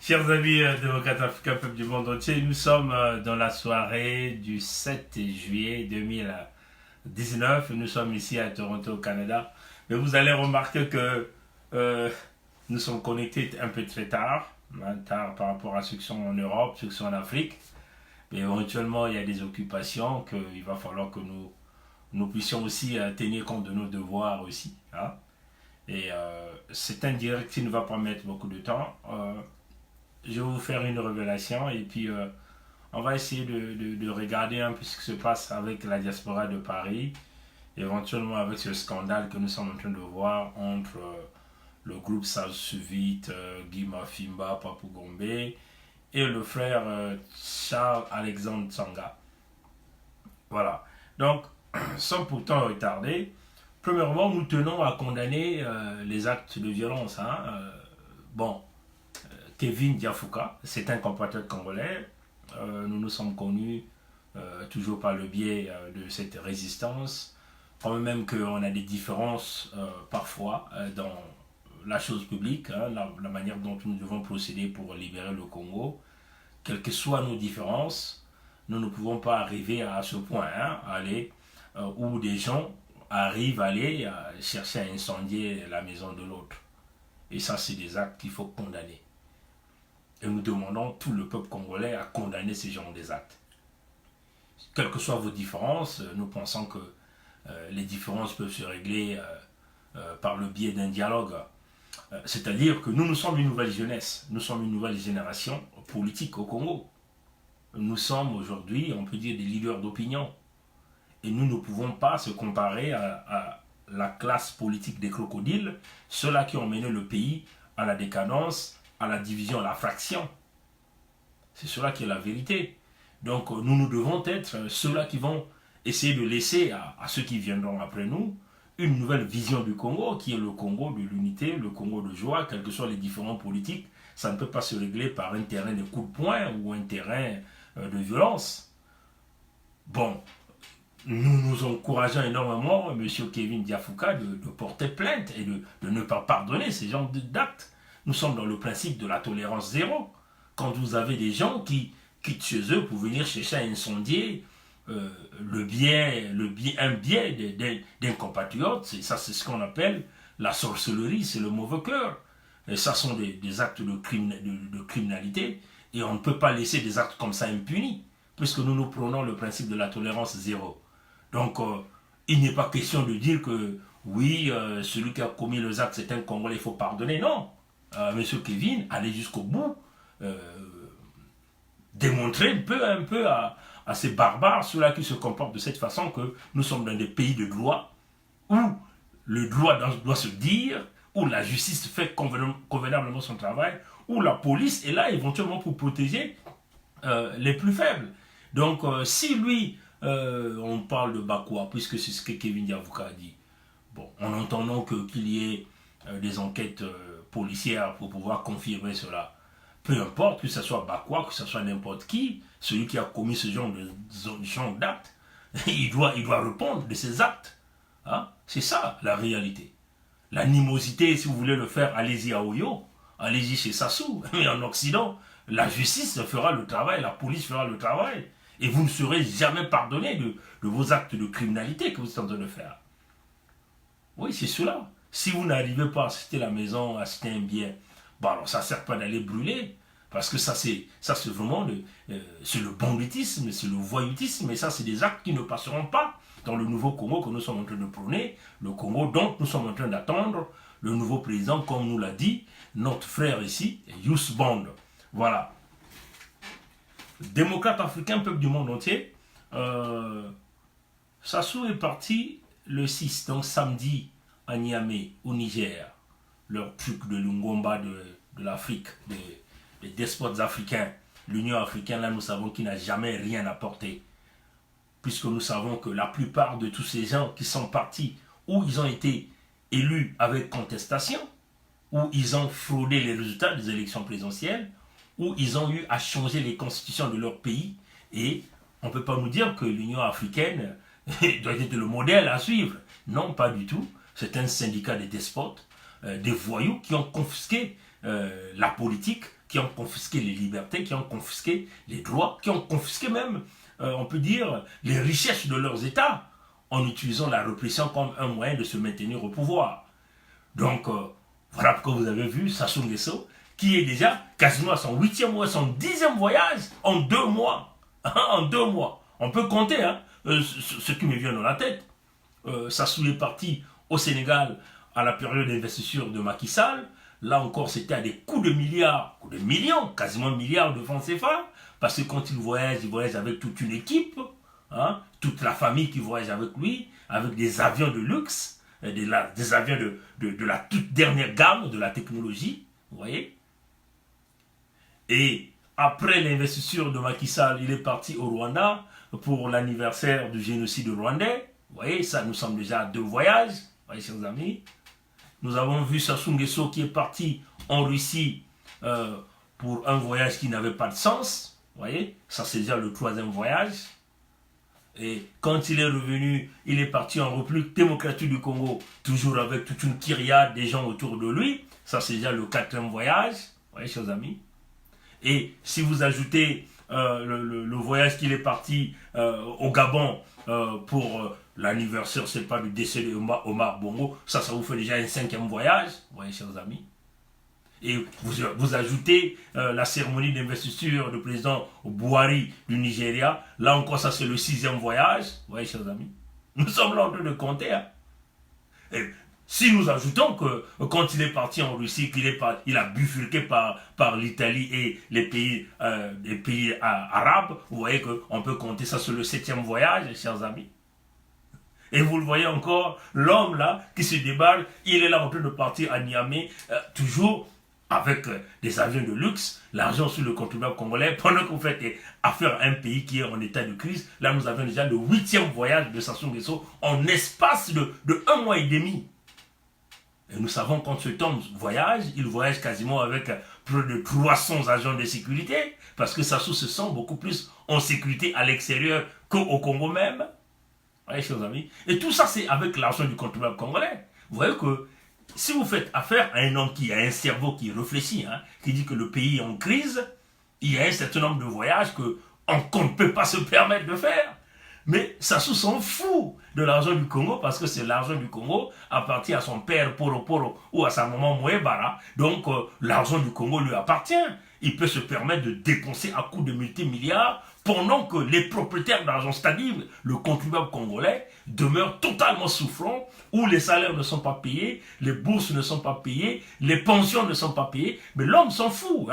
Chers amis démocrates africains, peuple du monde entier, nous sommes dans la soirée du 7 juillet 2019. Nous sommes ici à Toronto, au Canada. Mais vous allez remarquer que nous sommes connectés un peu très tard, tard par rapport à ceux qui sont en Europe, ceux qui sont en Afrique. Mais éventuellement, il y a des occupations qu'il va falloir que nous puissions aussi tenir compte de nos devoirs aussi. Hein. Et c'est un direct qui ne va pas mettre beaucoup de temps. Je vais vous faire une révélation et puis on va essayer de regarder un peu ce qui se passe avec la diaspora de Paris, éventuellement avec ce scandale que nous sommes en train de voir entre le groupe South Suite, Guy Mafimba, Papou Gombe et le frère Charles-Alexandre Tsanga. Voilà. Donc, sans pourtant retarder, premièrement, nous tenons à condamner les actes de violence. Hein. Bon, Kevin Diafouka, c'est un compatriote congolais. Nous nous sommes connus toujours par le biais de cette résistance. Quand même qu'on a des différences parfois dans la chose publique, hein, la manière dont nous devons procéder pour libérer le Congo. Quelles que soient nos différences, nous ne pouvons pas arriver à ce point, hein, où des gens arrivent à aller chercher à incendier la maison de l'autre. Et ça, c'est des actes qu'il faut condamner. Et nous demandons tout le peuple congolais à condamner ces genres d'actes. Quelles que soient vos différences, nous pensons que les différences peuvent se régler par le biais d'un dialogue. C'est-à-dire que nous sommes une nouvelle jeunesse, nous sommes une nouvelle génération politique au Congo. Nous sommes aujourd'hui, on peut dire, des leaders d'opinion. Et nous ne pouvons pas se comparer à la classe politique des crocodiles, ceux-là qui ont mené le pays à la décadence, à la division, à la fraction. C'est cela qui est la vérité. Donc nous devons être ceux-là qui vont essayer de laisser à ceux qui viendront après nous une nouvelle vision du Congo, qui est le Congo de l'unité, le Congo de joie, quels que soient les différents politiques. Ça ne peut pas se régler par un terrain de coups de poing ou un terrain de violence. Bon, nous nous encourageons énormément, M. Kevin Diafouka, de porter plainte et de ne pas pardonner ces genres d'actes. Nous sommes dans le principe de la tolérance zéro. Quand vous avez des gens qui quittent chez eux pour venir chercher à incendier un bien d'un compatriote, c'est ce qu'on appelle la sorcellerie, c'est le mauvais cœur. Et ça sont des actes de criminalité. Et on ne peut pas laisser des actes comme ça impunis, puisque nous prônons le principe de la tolérance zéro. Donc, il n'est pas question de dire que, oui, celui qui a commis les actes, c'est un Congolais, il faut pardonner. Non. Monsieur Kevin, allez jusqu'au bout, démontrer un peu à ces barbares, ceux-là qui se comportent de cette façon, que nous sommes dans des pays de droit, où le droit doit se dire, où la justice fait convenablement son travail, où la police est là éventuellement pour protéger les plus faibles. Donc, si lui, on parle de Bakwa, puisque c'est ce que Kevin Diafouka a dit, bon, en entendant qu'il y ait des enquêtes policières pour pouvoir confirmer cela, peu importe, que ce soit Bakwa, que ce soit n'importe qui, celui qui a commis ce genre d'acte, il doit répondre de ses actes. Hein? C'est ça la réalité. L'animosité, si vous voulez le faire, allez-y à Oyo, allez-y chez Sassou, mais en Occident, la justice fera le travail, la police fera le travail, et vous ne serez jamais pardonné de vos actes de criminalité que vous êtes en train de faire. Oui, c'est cela. Si vous n'arrivez pas à acheter la maison, à acheter un bien, bon alors ça ne sert pas d'aller brûler, parce que ça c'est vraiment c'est le banditisme, c'est le voyoutisme, et ça c'est des actes qui ne passeront pas dans le nouveau Congo que nous sommes en train de prôner, le Congo dont nous sommes en train d'attendre le nouveau président, comme nous l'a dit notre frère ici, Youssou Bond. Voilà. Démocrate africain, peuple du monde entier, Sassou est parti le 6, donc samedi, à Niamey, au Niger, leur truc de Lungomba de l'Afrique, des despotes africains, l'Union africaine, là nous savons qu'il n'a jamais rien apporté, puisque nous savons que la plupart de tous ces gens qui sont partis, où ils ont été élus avec contestation, où ils ont fraudé les résultats des élections présidentielles, où ils ont eu à changer les constitutions de leur pays, et on ne peut pas nous dire que l'Union africaine doit être le modèle à suivre. Non, pas du tout. C'est un syndicat de despotes, des voyous qui ont confisqué la politique qui ont confisqué les libertés, qui ont confisqué les droits, qui ont confisqué même, on peut dire, les richesses de leurs États, en utilisant la répression comme un moyen de se maintenir au pouvoir. Donc, voilà pourquoi vous avez vu Sassou Nguesso, qui est déjà quasiment à son 8e ou son 10e voyage en 2 mois. En 2 mois. On peut compter ce qui me vient dans la tête. Sassou est parti au Sénégal à la période d'investiture de Macky Sall. Là encore, c'était à des coups de milliards, coups de millions, quasiment milliards de francs CFA. Parce que quand il voyage avec toute une équipe, toute la famille qui voyage avec lui, avec des avions de luxe, des avions de la toute dernière gamme de la technologie, vous voyez. Et après l'investiture de Macky Sall, il est parti au Rwanda pour l'anniversaire du génocide rwandais. Vous voyez, ça nous semble déjà 2 voyages, vous voyez, chers amis. Nous avons vu Sassou Nguesso qui est parti en Russie pour un voyage qui n'avait pas de sens. Vous voyez, ça c'est déjà le 3e voyage. Et quand il est revenu, il est parti en République démocratique du Congo, toujours avec toute une kyriade des gens autour de lui. Ça c'est déjà le 4e voyage, vous voyez, chers amis. Et si vous ajoutez le voyage qu'il est parti au Gabon pour l'anniversaire, c'est pas du décès de Omar Bongo, ça vous fait déjà un 5e voyage, vous voyez, chers amis. Et vous ajoutez la cérémonie d'investiture du président Buhari du Nigeria, là encore ça c'est le 6e voyage, vous voyez, chers amis. Nous sommes là en train de compter. Et si nous ajoutons que quand il est parti en Russie, il a bifurqué par l'Italie et les pays arabes, vous voyez qu'on peut compter ça sur le 7e voyage, chers amis. Et vous le voyez encore, l'homme là qui se débarque, il est là en train de partir à Niamey, toujours avec des avions de luxe, l'argent sur le contribuable congolais, pendant que vous faites affaire à un pays qui est en état de crise. Là, nous avons déjà le 8e voyage de Sassou Nguesso en espace de 1 mois et demi. Et nous savons quand ce homme voyage, il voyage quasiment avec plus de 300 agents de sécurité, parce que Sassou se sent beaucoup plus en sécurité à l'extérieur qu'au Congo même. Vous voyez, chers amis. Et tout ça, c'est avec l'argent du contribuable congolais. Vous voyez que si vous faites affaire à un homme qui a un cerveau qui réfléchit, qui dit que le pays est en crise, il y a un certain nombre de voyages qu'on ne peut pas se permettre de faire. Mais Sassou s'en fout de l'argent du Congo parce que c'est l'argent du Congo appartient à son père Poro Poro ou à sa maman Moebara. Donc l'argent du Congo lui appartient. Il peut se permettre de dépenser à coups de multimilliards pendant que les propriétaires d'argent, c'est-à-dire le contribuable congolais, demeurent totalement souffrants, où les salaires ne sont pas payés, les bourses ne sont pas payées, les pensions ne sont pas payées. Mais l'homme s'en fout,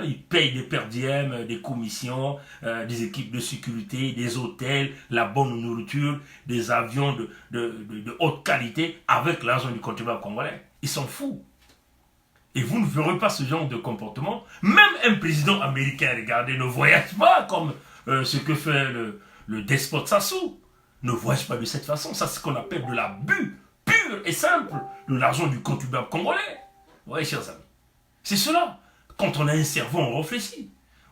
il paye des per diem, des commissions, des équipes de sécurité, des hôtels, la bonne nourriture, des avions de haute qualité avec l'argent du contribuable congolais. Il s'en fout. Et vous ne verrez pas ce genre de comportement. Même un président américain, regardez, ne voyage pas comme ce que fait le despote Sassou. Ne voyage pas de cette façon. Ça, c'est ce qu'on appelle de l'abus pur et simple de l'argent du contribuable congolais. Vous voyez, chers amis. C'est cela. Quand on a un cerveau, on réfléchit.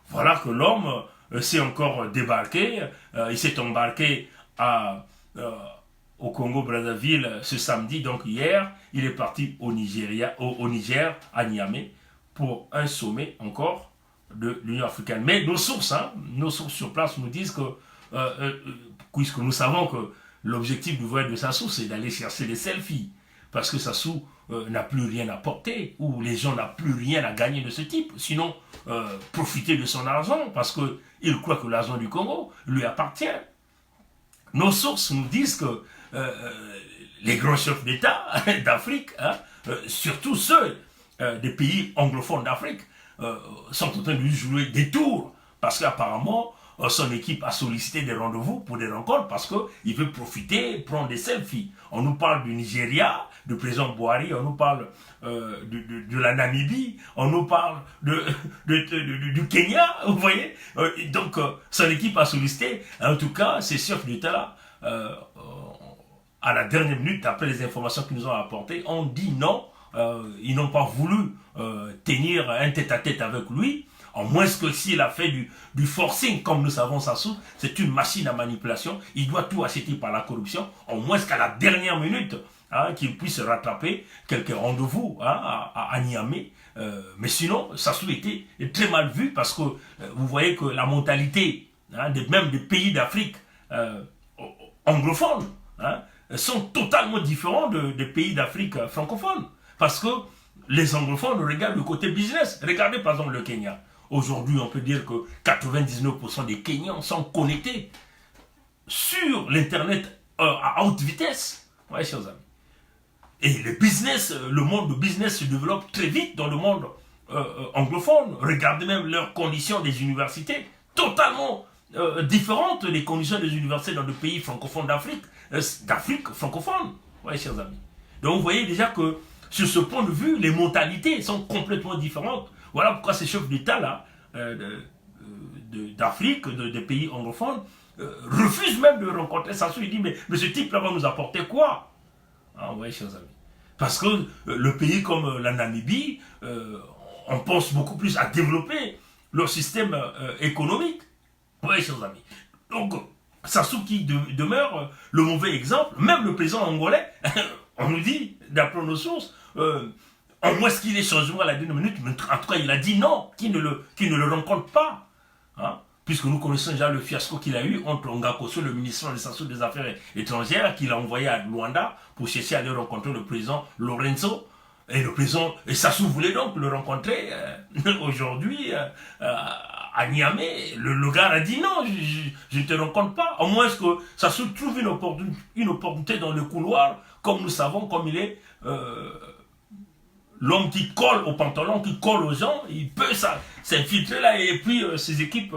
Voilà que l'homme s'est encore débarqué. Il s'est embarqué au Congo-Brazzaville ce samedi, donc hier. Il est parti au Niger, à Niamey, pour un sommet encore de l'Union africaine. Mais nos sources sur place nous disent que, puisque nous savons que l'objectif du voyage de Sassou, c'est d'aller chercher les selfies. Parce que Sassou n'a plus rien à porter, ou les gens n'ont plus rien à gagner de ce type. Sinon, profiter de son argent, parce qu'il croit que l'argent du Congo lui appartient. Nos sources nous disent que les grands chefs d'État d'Afrique, surtout ceux des pays anglophones d'Afrique, sont en train de lui jouer des tours, parce qu'apparemment, son équipe a sollicité des rendez-vous pour des rencontres parce qu'il veut profiter, prendre des selfies. On nous parle du Nigeria, du président Buhari, on nous parle de la Namibie, on nous parle du Kenya, vous voyez. Donc, son équipe a sollicité, en tout cas, ces chefs d'État-là, à la dernière minute, après les informations qu'ils nous ont apportées, ont dit non, ils n'ont pas voulu tenir un tête-à-tête avec lui. En moins que s'il a fait du forcing, comme nous savons Sassou, c'est une machine à manipulation. Il doit tout acheter par la corruption. En moins qu'à la dernière minute, hein, qu'il puisse rattraper quelques rendez-vous, hein, à Niamey. Mais sinon, Sassou était très mal vu parce que vous voyez que la mentalité, hein, même des pays d'Afrique anglophones, hein, sont totalement différents des pays d'Afrique francophone. Parce que les anglophones regardent le côté business. Regardez par exemple le Kenya. Aujourd'hui, on peut dire que 99% des Kenyans sont connectés sur l'Internet à haute vitesse. Ouais, chers amis. Et le business, le monde du business se développe très vite dans le monde anglophone. Regardez même leurs conditions des universités, totalement différentes des conditions des universités dans les pays francophones d'Afrique francophone. Ouais, chers amis. Donc vous voyez déjà que sur ce point de vue, les mentalités sont complètement différentes. Voilà pourquoi ces chefs d'État-là, d'Afrique, des pays anglophones, refusent même de rencontrer Sassou. Il dit, mais ce type-là va nous apporter quoi? Ah ouais, chers amis. Parce que le pays comme la Namibie, on pense beaucoup plus à développer leur système économique. Oui, chers amis. Donc, Sassou qui demeure le mauvais exemple, même le président angolais, on nous dit, d'après nos sources, en moins qu'il ait changé à la dernière minute, mais en tout cas, il a dit non, qu'il ne le rencontre pas. Hein? Puisque nous connaissons déjà le fiasco qu'il a eu entre Ngakoso, le ministre des Affaires étrangères, qu'il a envoyé à Luanda pour chercher à aller rencontrer le président Lorenzo. Et le président, et Sassou voulait donc le rencontrer aujourd'hui à Niamey. Le gars a dit non, je ne te rencontre pas. Au moins que Sassou trouve une opportunité dans le couloir, comme nous savons, comme il est l'homme qui colle au pantalon, qui colle aux gens, il peut s'infiltrer là et puis ses équipes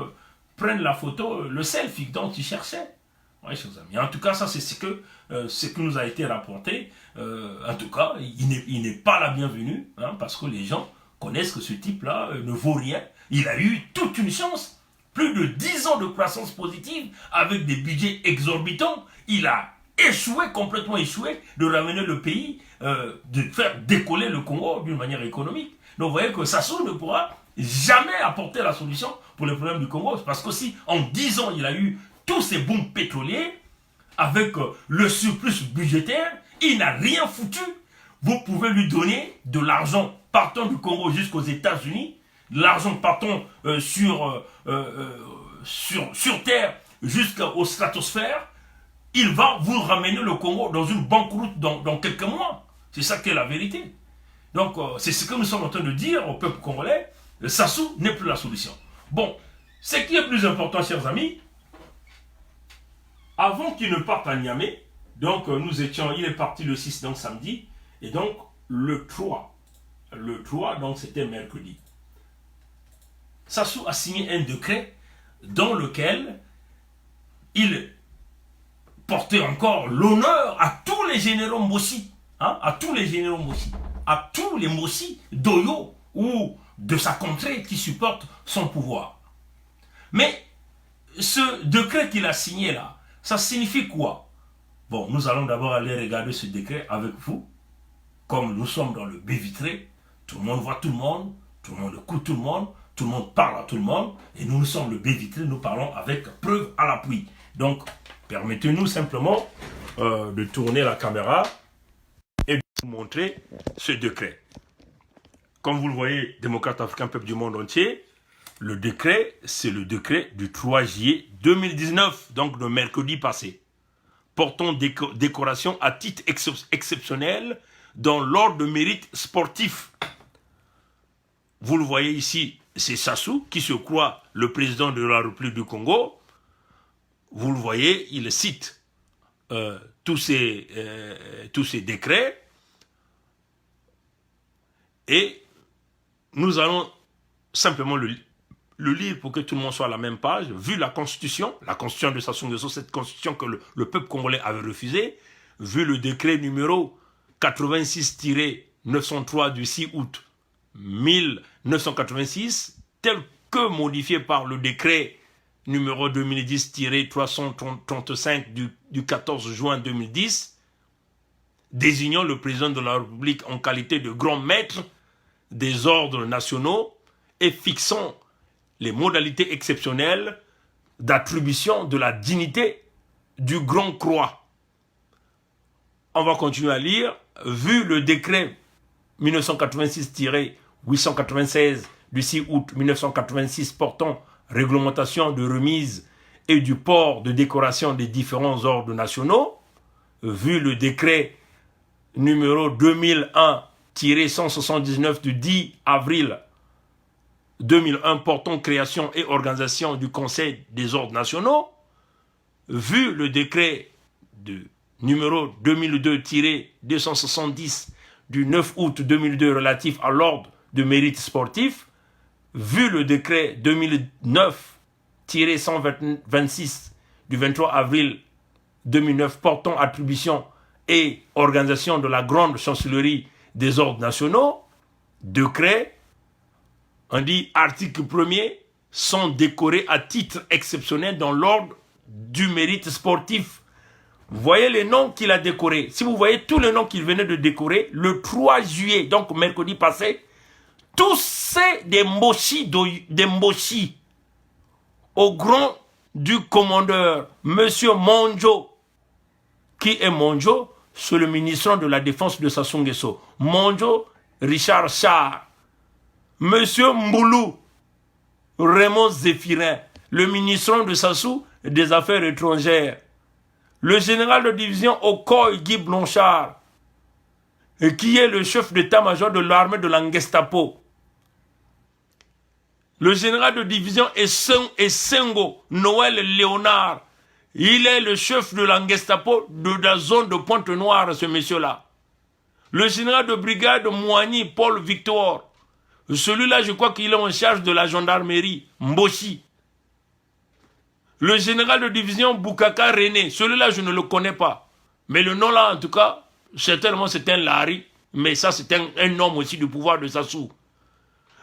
prennent la photo, le selfie dont il cherchait. Oui, chers amis. En tout cas, ça c'est ce que nous a été rapporté. En tout cas, il n'est pas la bienvenue, hein, parce que les gens connaissent que ce type-là ne vaut rien. Il a eu toute une chance. Plus de 10 ans de croissance positive avec des budgets exorbitants. Il a échoué, complètement échoué, de ramener le pays, de faire décoller le Congo d'une manière économique. Donc vous voyez que Sassou ne pourra jamais apporter la solution pour les problèmes du Congo. Parce que si en 10 ans, il a eu tous ces booms pétroliers, avec le surplus budgétaire, il n'a rien foutu. Vous pouvez lui donner de l'argent partant du Congo jusqu'aux États-Unis, de l'argent partant sur Terre jusqu'aux stratosphères. Il va vous ramener le Congo dans une banqueroute dans quelques mois. C'est ça qui est la vérité. Donc, c'est ce que nous sommes en train de dire au peuple congolais. Sassou n'est plus la solution. Bon, ce qui est plus important, chers amis, avant qu'il ne parte à Niamey, donc il est parti le 6, donc samedi, et donc le 3, donc c'était mercredi. Sassou a signé un décret dans lequel il portait encore l'honneur à tous les généraux Mossi, hein, à tous les Mossi d'Oyo ou de sa contrée qui supportent son pouvoir. Mais ce décret qu'il a signé là, ça signifie quoi? Bon, nous allons d'abord aller regarder ce décret avec vous. Comme nous sommes dans le baie vitré, tout le monde voit tout le monde écoute tout le monde parle à tout le monde, et nous sommes le baie vitré, nous parlons avec preuve à l'appui. Donc, permettez-nous simplement de tourner la caméra et de vous montrer ce décret. Comme vous le voyez, démocrate africain, peuple du monde entier, le décret, c'est le décret du 3 juillet 2019, donc le mercredi passé, portant décoration à titre exceptionnel dans l'ordre de mérite sportif. Vous le voyez ici, c'est Sassou qui se croit le président de la République du Congo. Vous le voyez, il cite tous ces décrets. Et nous allons simplement le lire pour que tout le monde soit à la même page. Vu la constitution de Sassou Nguesso, cette constitution que le peuple congolais avait refusée, vu le décret numéro 86-903 du 6 août 1986, tel que modifié par le décret numéro 2010-335 du 14 juin 2010, désignant le président de la République en qualité de grand maître des ordres nationaux et fixant les modalités exceptionnelles d'attribution de la dignité du Grand Croix. on va continuer à lire. Vu le décret 1986-896 du 6 août 1986 portant réglementation de remise et du port de décoration des différents ordres nationaux, vu le décret numéro 2001-179 du 10 avril 2001 portant création et organisation du Conseil des ordres nationaux, vu le décret de numéro 2002-270 du 9 août 2002 relatif à l'ordre de mérite sportif, vu le décret 2009-126 du 23 avril 2009 portant attribution et organisation de la grande chancellerie des ordres nationaux, décret, on dit article 1er, sont décorés à titre exceptionnel dans l'ordre du mérite sportif. Vous voyez les noms qu'il a décorés. Si vous voyez tous les noms qu'il venait de décorer, le 3 juillet, donc mercredi passé, tous ces des mboshi au grand du commandeur, Monsieur Monjo. Qui est Monjo? C'est le ministre de la Défense de Sassou Nguesso. Monjo Richard Char. Monsieur Mboulou Raymond Zéphirin, le ministre de Sassou des Affaires étrangères. Le général de division Okoy Guy Blanchard, qui est le chef d'état-major de l'armée de la Gestapo. Le général de division Essengo Noël Léonard, il est le chef de la Gestapo de la zone de Pointe-Noire, ce monsieur-là. Le général de brigade Moigny Paul Victor, celui-là, je crois qu'il est en charge de la gendarmerie, Mboshi. Le général de division Boukaka René, celui-là, je ne le connais pas. Mais le nom-là, en tout cas, certainement, c'est un Larry. Mais ça, c'est un homme aussi du pouvoir de Sassou.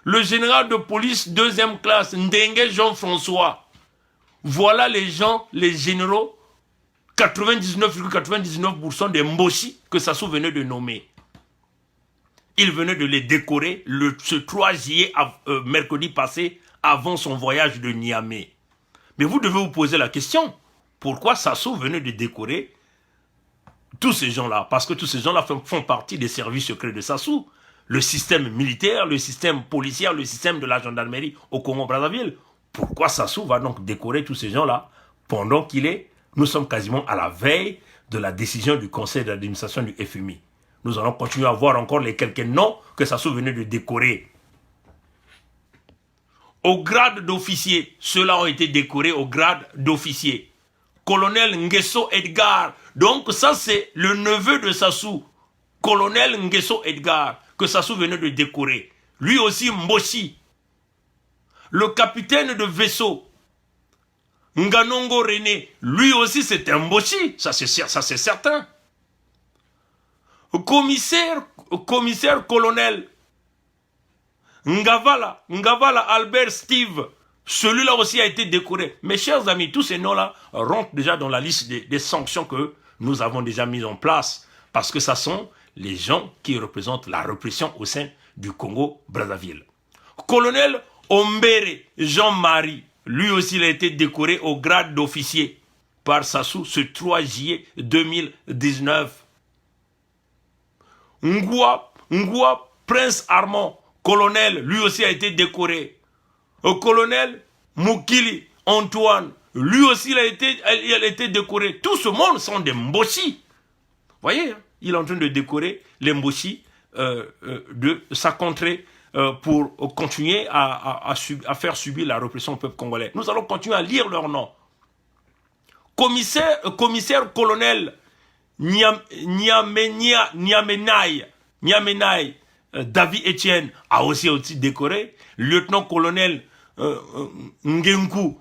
Le général de police deuxième classe, Ndengue Jean-François. Voilà les gens, les généraux, 99,99% des Mboshi que Sassou venait de nommer. Il venait de les décorer ce 3 juillet, mercredi passé, avant son voyage de Niamey. Mais vous devez vous poser la question, pourquoi Sassou venait de décorer tous ces gens-là? Parce que tous ces gens-là font partie des services secrets de Sassou. Le système militaire, le système policier, le système de la gendarmerie au Congo-Brazzaville. Pourquoi Sassou va donc décorer tous ces gens-là pendant nous sommes quasiment à la veille de la décision du conseil d'administration du FMI. Nous allons continuer à voir encore les quelques noms que Sassou venait de décorer. Au grade d'officier, ceux-là ont été décorés au grade d'officier. Colonel Nguesso Edgar, donc ça c'est le neveu de Sassou. Colonel Nguesso Edgar, que Sassou venait de décorer. Lui aussi Mboshi. Le capitaine de vaisseau, Nganongo René, lui aussi c'est un Mboshi, ça c'est certain. Commissaire colonel Ngavala Albert Steve, celui-là aussi a été décoré. Mes chers amis, tous ces noms-là rentrent déjà dans la liste des sanctions que nous avons déjà mises en place, parce que ce sont les gens qui représentent la répression au sein du Congo-Brazzaville. Colonel Ombere Jean-Marie, lui aussi il a été décoré au grade d'officier par Sassou ce 3 juillet 2019. Ngoua Prince Armand, colonel, lui aussi a été décoré. Le colonel Moukili Antoine, lui aussi il a été décoré. Tout ce monde sont des Mboshi. Vous voyez, il est en train de décorer les Mboshi de sa contrée pour continuer à faire subir la répression au peuple congolais. Nous allons continuer à lire leurs noms. Commissaire colonel Niamenaï, David Etienne a aussi décoré. Lieutenant-colonel Ngenkou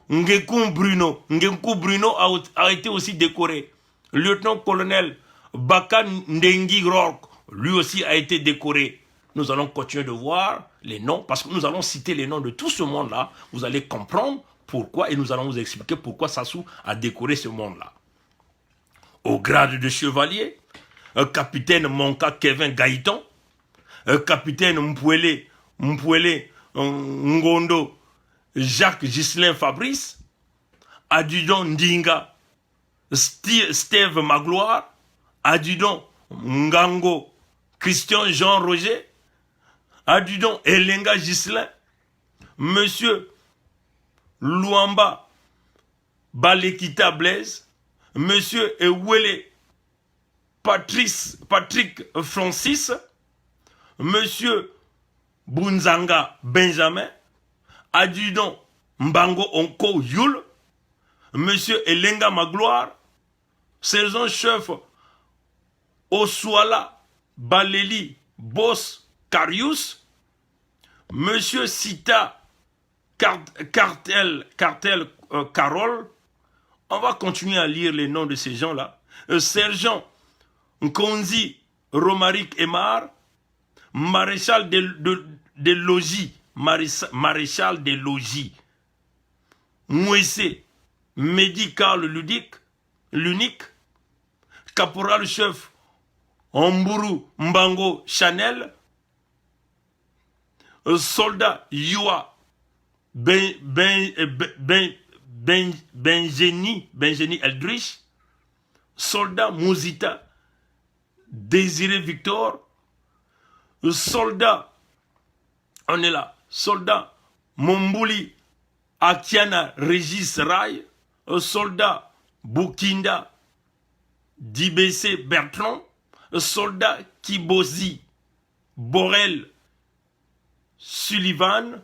Bruno a été aussi décoré. Lieutenant-colonel Baka Ndengi Rock, lui aussi a été décoré. Nous allons continuer de voir les noms, parce que nous allons citer les noms de tout ce monde-là. Vous allez comprendre pourquoi, et nous allons vous expliquer pourquoi Sassou a décoré ce monde-là. Au grade de chevalier, capitaine Monka Kevin Gaïton, capitaine Mpouele Ngondo Jacques Ghislain Fabrice, adjudant Ndinga Steve Magloire, adjudant Ngango Christian Jean Roger, adjudant Elenga Ghislain, Monsieur Luamba Balekita Blaise, Monsieur Ewele Patrick Francis, Monsieur Bunzanga Benjamin, adjudant Mbango Onko Yul, Monsieur Elenga Magloire, sergent-chef Oswala Baleli Boss Carius, Monsieur Sita Cartel Carole. On va continuer à lire les noms de ces gens-là. Sergent Nkonzi Romaric Emar, maréchal des logis, maréchal des logis, Mouessé Médical l'unique, caporal-chef Amburu Mbango Chanel, soldat Yua Benjeni Eldrich, soldat Mouzita Désiré Victor, soldat, on est là, soldat Mombouli Akiana Régis Rai, soldat Bukinda Dibc Bertrand, soldat Kibozi Borel Sullivan,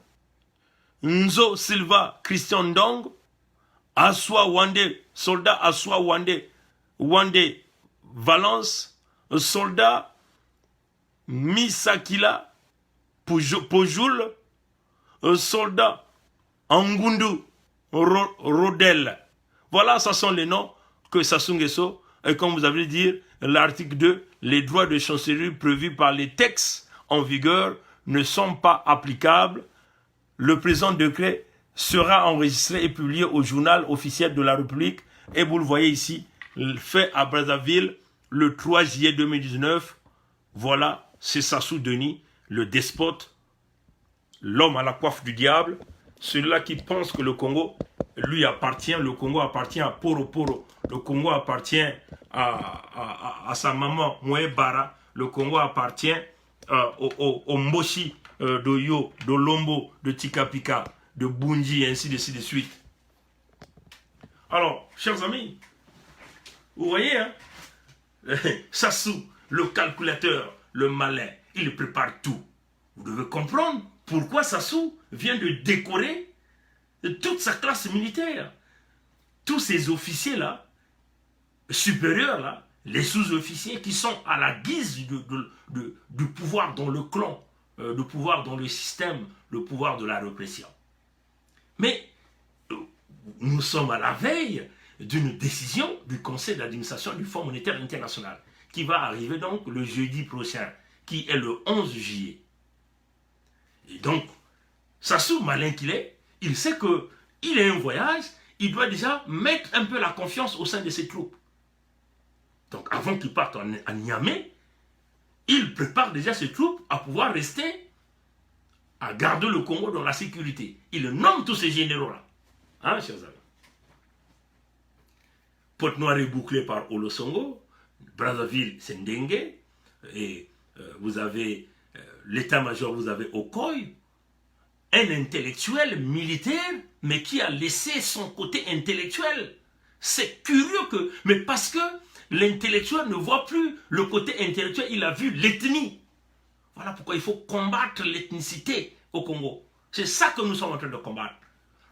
Nzo Silva Christian Dong, Aswa Wande, soldat Aswa Wande Valence, soldat Misakila Pojoul, soldat Angundu Rodel. Voilà, ce sont les noms que Sassou Nguesso, et comme vous avez dit, l'article 2, les droits de chancellerie prévus par les textes en vigueur ne sont pas applicables. Le présent décret sera enregistré et publié au journal officiel de la République. Et vous le voyez ici, fait à Brazzaville le 3 juillet 2019. Voilà, c'est Sassou Denis, le despote, l'homme à la coiffe du diable, celui-là qui pense que le Congo lui appartient, le Congo appartient à Poro Poro, le Congo appartient à sa maman Moué Bara, le Congo appartient au Mboshi de Yo, de Lombo, de Tikapika, de Bunji, et ainsi de suite. Alors, chers amis, vous voyez, hein, Sassou, le calculateur, le malin, il prépare tout. Vous devez comprendre pourquoi Sassou vient de décorer toute sa classe militaire. Tous ces officiers-là, supérieurs, là, les sous-officiers qui sont à la guise du pouvoir dans le clan, du pouvoir dans le système, le pouvoir de la répression. Mais nous sommes à la veille d'une décision du Conseil d'administration du Fonds monétaire international qui va arriver donc le jeudi prochain, qui est le 11 juillet. Et donc, Sassou, malin qu'il est, il sait qu'il est un voyage, il doit déjà mettre un peu la confiance au sein de ses troupes. Donc, avant qu'il parte à Niamey, il prépare déjà ses troupes à pouvoir rester, à garder le Congo dans la sécurité. Il nomme tous ces généraux-là. Hein, chers amis? Pointe-Noire est bouclée par Olosongo, Brazzaville, c'est Ndengue, et vous avez l'état-major, vous avez Okoy, un intellectuel militaire, mais qui a laissé son côté intellectuel. C'est curieux que, mais parce que l'intellectuel ne voit plus le côté intellectuel, il a vu l'ethnie. Voilà pourquoi il faut combattre l'ethnicité au Congo. C'est ça que nous sommes en train de combattre.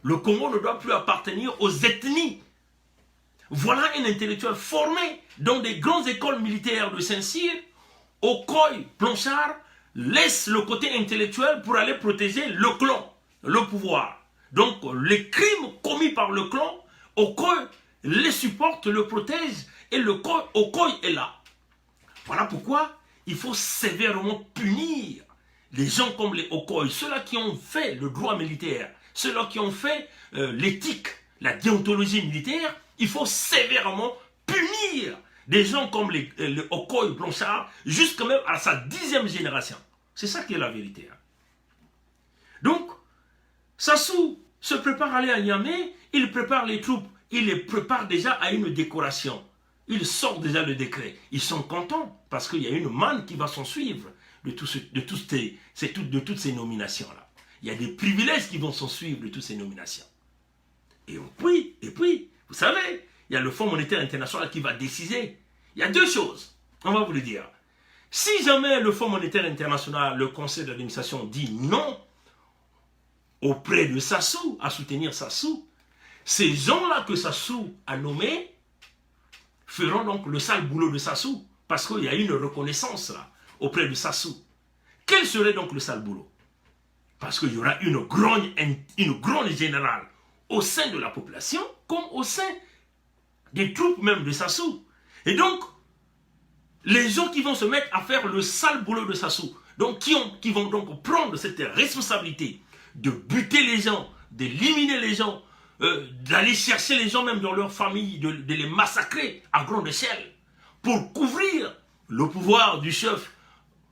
Le Congo ne doit plus appartenir aux ethnies. Voilà un intellectuel formé dans des grandes écoles militaires de Saint-Cyr. Okoy, Blanchard, laisse le côté intellectuel pour aller protéger le clan, le pouvoir. Donc, les crimes commis par le clan, Okoy les supporte, le protège, et le Okoy est là. Voilà pourquoi il faut sévèrement punir les gens comme les Okoy, ceux-là qui ont fait le droit militaire, ceux-là qui ont fait l'éthique, la déontologie militaire. Il faut sévèrement punir des gens comme les Okoy Blanchard, jusqu'à même à sa 10e génération. C'est ça qui est la vérité. Hein. Donc, Sassou se prépare à aller à Niamey, il prépare les troupes, il les prépare déjà à une décoration. Ils sortent déjà le décret. Ils sont contents parce qu'il y a une manne qui va s'en suivre de toutes ces nominations-là. Il y a des privilèges qui vont s'en suivre de toutes ces nominations. Et puis, vous savez, il y a le Fonds monétaire international qui va décider. Il y a deux choses, on va vous le dire. Si jamais le Fonds monétaire international, le conseil d'administration dit non auprès de Sassou, à soutenir Sassou, ces gens-là que Sassou a nommés feront donc le sale boulot de Sassou, parce qu'il y a une reconnaissance là, auprès de Sassou. Quel serait donc le sale boulot? Parce qu'il y aura une grogne générale au sein de la population, comme au sein des troupes même de Sassou. Et donc, les gens qui vont se mettre à faire le sale boulot de Sassou, donc qui vont donc prendre cette responsabilité de buter les gens, d'éliminer les gens, d'aller chercher les gens même dans leur famille, de les massacrer à grande échelle, pour couvrir le pouvoir du chef,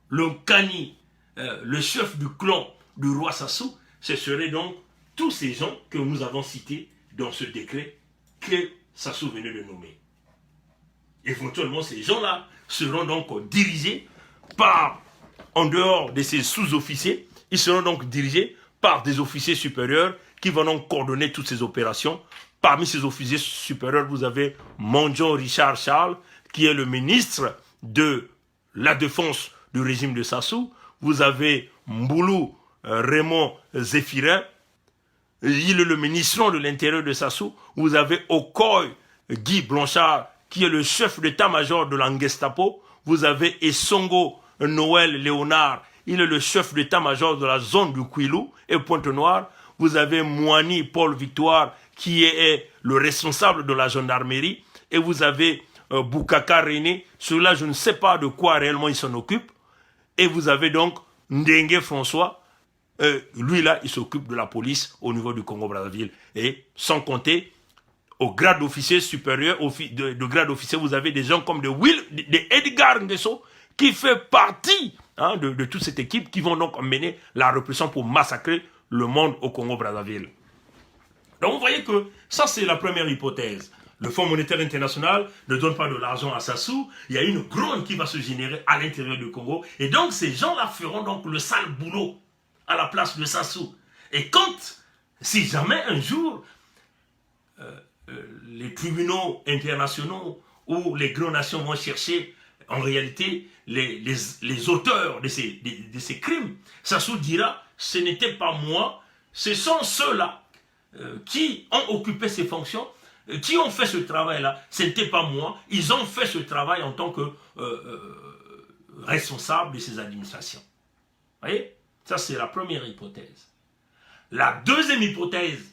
le Kani, le chef du clan du roi Sassou. Ce seraient donc tous ces gens que nous avons cités dans ce décret que Sassou venait de nommer. Éventuellement, ces gens-là seront donc dirigés par, en dehors de ces sous-officiers, ils seront donc dirigés par des officiers supérieurs qui vont donc coordonner toutes ces opérations. Parmi ces officiers supérieurs, vous avez Mondjon Richard Charles, qui est le ministre de la Défense du régime de Sassou. Vous avez Mboulou Raymond Zéphirin, il est le ministre de l'Intérieur de Sassou. Vous avez Okoy Guy Blanchard, qui est le chef d'état-major de la Gestapo. Vous avez Essongo Noël Léonard, il est le chef d'état-major de la zone du Kouilou et Pointe-Noire. Vous avez Moani Paul Victoire, qui est le responsable de la gendarmerie. Et vous avez Boukaka René, celui-là je ne sais pas de quoi réellement il s'en occupe. Et vous avez donc Ndengue François, lui là il s'occupe de la police au niveau du Congo-Brazzaville. Et sans compter, au grade d'officier supérieur, de grade d'officier, vous avez des gens comme de Edgar Nguesso, qui fait partie de toute cette équipe, qui vont donc mener la répression pour massacrer le monde au Congo-Brazzaville. Donc vous voyez que ça c'est la première hypothèse. Le Fonds monétaire international ne donne pas de l'argent à Sassou, il y a une grogne qui va se générer à l'intérieur du Congo, et donc ces gens-là feront donc le sale boulot à la place de Sassou. Et quand, si jamais un jour, les tribunaux internationaux ou les grandes nations vont chercher en réalité les auteurs de ces crimes, Sassou dira, ce n'était pas moi, ce sont ceux-là qui ont occupé ces fonctions, qui ont fait ce travail-là, ce n'était pas moi, ils ont fait ce travail en tant que responsables de ces administrations. Vous voyez? Ça, c'est la première hypothèse. La deuxième hypothèse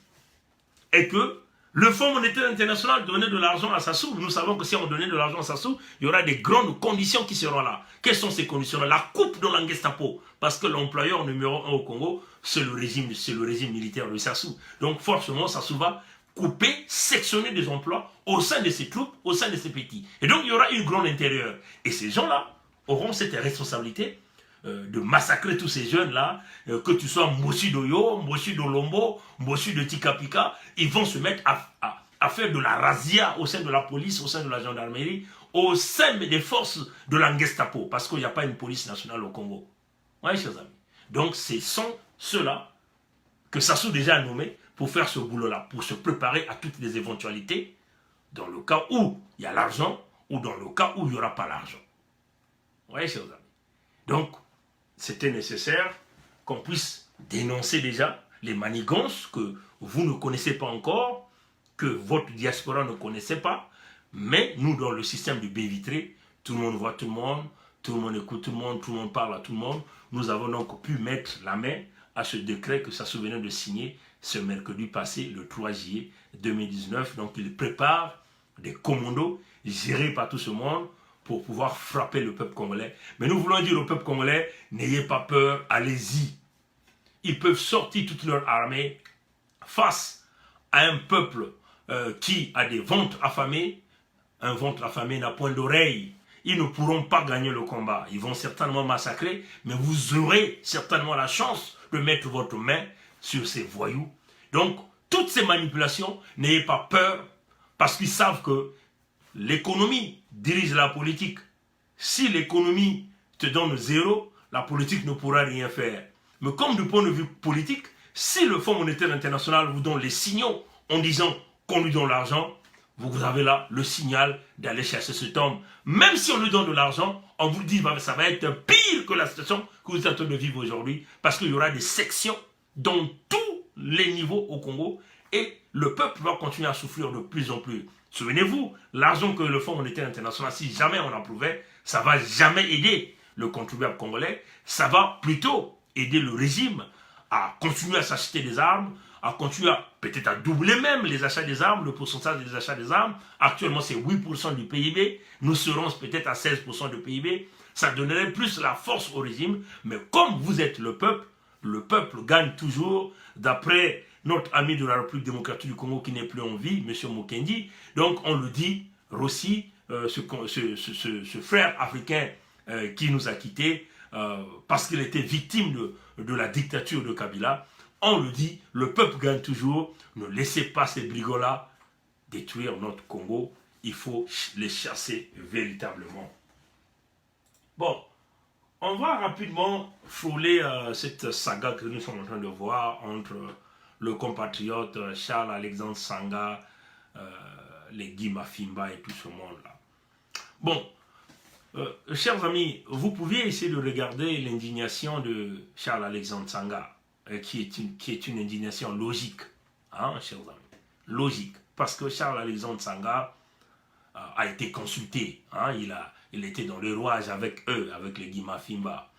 est que le Fonds monétaire international donnait de l'argent à Sassou. Nous savons que si on donnait de l'argent à Sassou, il y aura des grandes conditions qui seront là. Quelles sont ces conditions-là? La coupe de la Gestapo. Parce que l'employeur numéro 1 au Congo, c'est le régime militaire de Sassou. Donc forcément, Sassou va couper, sectionner des emplois au sein de ses troupes, au sein de ses petits. Et donc il y aura une grande intérieure. Et ces gens-là auront cette responsabilité de massacrer tous ces jeunes-là, que tu sois Mbossi Doyo, Mbossi Dolombo, Mbossi de Tikapika, ils vont se mettre à faire de la razzia au sein de la police, au sein de la gendarmerie, au sein des forces de la Gestapo, parce qu'il n'y a pas une police nationale au Congo. Oui, chers amis. Donc, ce sont ceux-là que Sassou déjà a nommés pour faire ce boulot-là, pour se préparer à toutes les éventualités, dans le cas où il y a l'argent, ou dans le cas où il n'y aura pas l'argent. Oui, chers amis. Donc, c'était nécessaire qu'on puisse dénoncer déjà les manigances que vous ne connaissez pas encore, que votre diaspora ne connaissait pas, mais nous, dans le système du baie vitré, tout le monde voit tout le monde écoute tout le monde parle à tout le monde. Nous avons donc pu mettre la main à ce décret que Sassou venait de signer ce mercredi passé, le 3 juillet 2019. Donc il prépare des commandos gérés par tout ce monde pour pouvoir frapper le peuple congolais. Mais nous voulons dire au peuple congolais, n'ayez pas peur, allez-y. Ils peuvent sortir toute leur armée face à un peuple qui a des ventres affamés. Un ventre affamé n'a point d'oreille. Ils ne pourront pas gagner le combat. Ils vont certainement massacrer, mais vous aurez certainement la chance de mettre votre main sur ces voyous. Donc, toutes ces manipulations, n'ayez pas peur, parce qu'ils savent que l'économie dirige la politique. Si l'économie te donne 0, la politique ne pourra rien faire. Mais comme du point de vue politique, si le Fonds monétaire international vous donne les signaux en disant qu'on lui donne l'argent, vous avez là le signal d'aller chercher cet homme. Même si on lui donne de l'argent, on vous dit que ça va être pire que la situation que vous êtes en train de vivre aujourd'hui, parce qu'il y aura des sections dans tous les niveaux au Congo et le peuple va continuer à souffrir de plus en plus. Souvenez-vous, l'argent que le Fonds monétaire international, si jamais on approuvait, ça ne va jamais aider le contribuable congolais, ça va plutôt aider le régime à continuer à s'acheter des armes, à continuer peut-être à doubler même les achats des armes, le pourcentage des achats des armes. Actuellement, c'est 8% du PIB. Nous serons peut-être à 16% du PIB. Ça donnerait plus la force au régime. Mais comme vous êtes le peuple gagne toujours, d'après notre ami de la République démocratique du Congo qui n'est plus en vie, M. Mukendi. Donc, on le dit, Rossi, ce frère africain qui nous a quittés, parce qu'il était victime de la dictature de Kabila, on le dit, le peuple gagne toujours, ne laissez pas ces brigands-là détruire notre Congo, il faut les chasser véritablement. Bon, on va rapidement frôler cette saga que nous sommes en train de voir entre le compatriote Charles-Alexandre Sanga, les Guy Mafimba et tout ce monde-là. Bon, chers amis, vous pouviez essayer de regarder l'indignation de Charles-Alexandre Sanga, qui est une indignation logique, hein, chers amis, logique, parce que Charles-Alexandre Sanga a été consulté, hein, il était dans le rouage avec eux, avec les Guy Mafimba.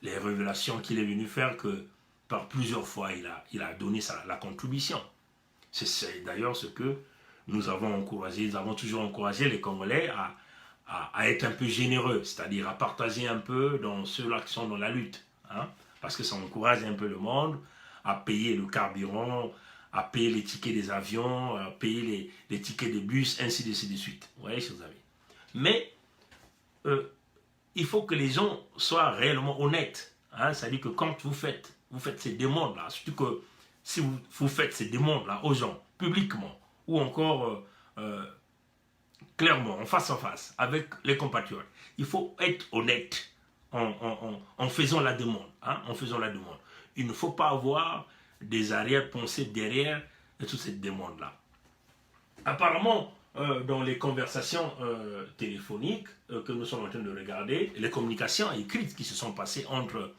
Les révélations qu'il est venu faire, que par plusieurs fois il a donné la contribution. C'est d'ailleurs ce que nous avons toujours encouragé les Congolais à être un peu généreux, c'est-à-dire à partager un peu dans ceux-là qui sont dans la lutte, hein, parce que ça encourage un peu le monde à payer le carburant, à payer les tickets des avions, à payer les tickets de bus, ainsi de suite. Vous voyez, chers amis. Mais il faut que les gens soient réellement honnêtes. Hein, c'est-à-dire que quand vous faites ces demandes-là, surtout que si vous faites ces demandes-là aux gens, publiquement, ou encore clairement, en face à face, avec les compatriotes, il faut être honnête en faisant la demande. Hein, en faisant la demande. Il ne faut pas avoir des arrière-pensées derrière toute cette demande-là. Apparemment, dans les conversations téléphoniques que nous sommes en train de regarder, les communications écrites qui se sont passées entre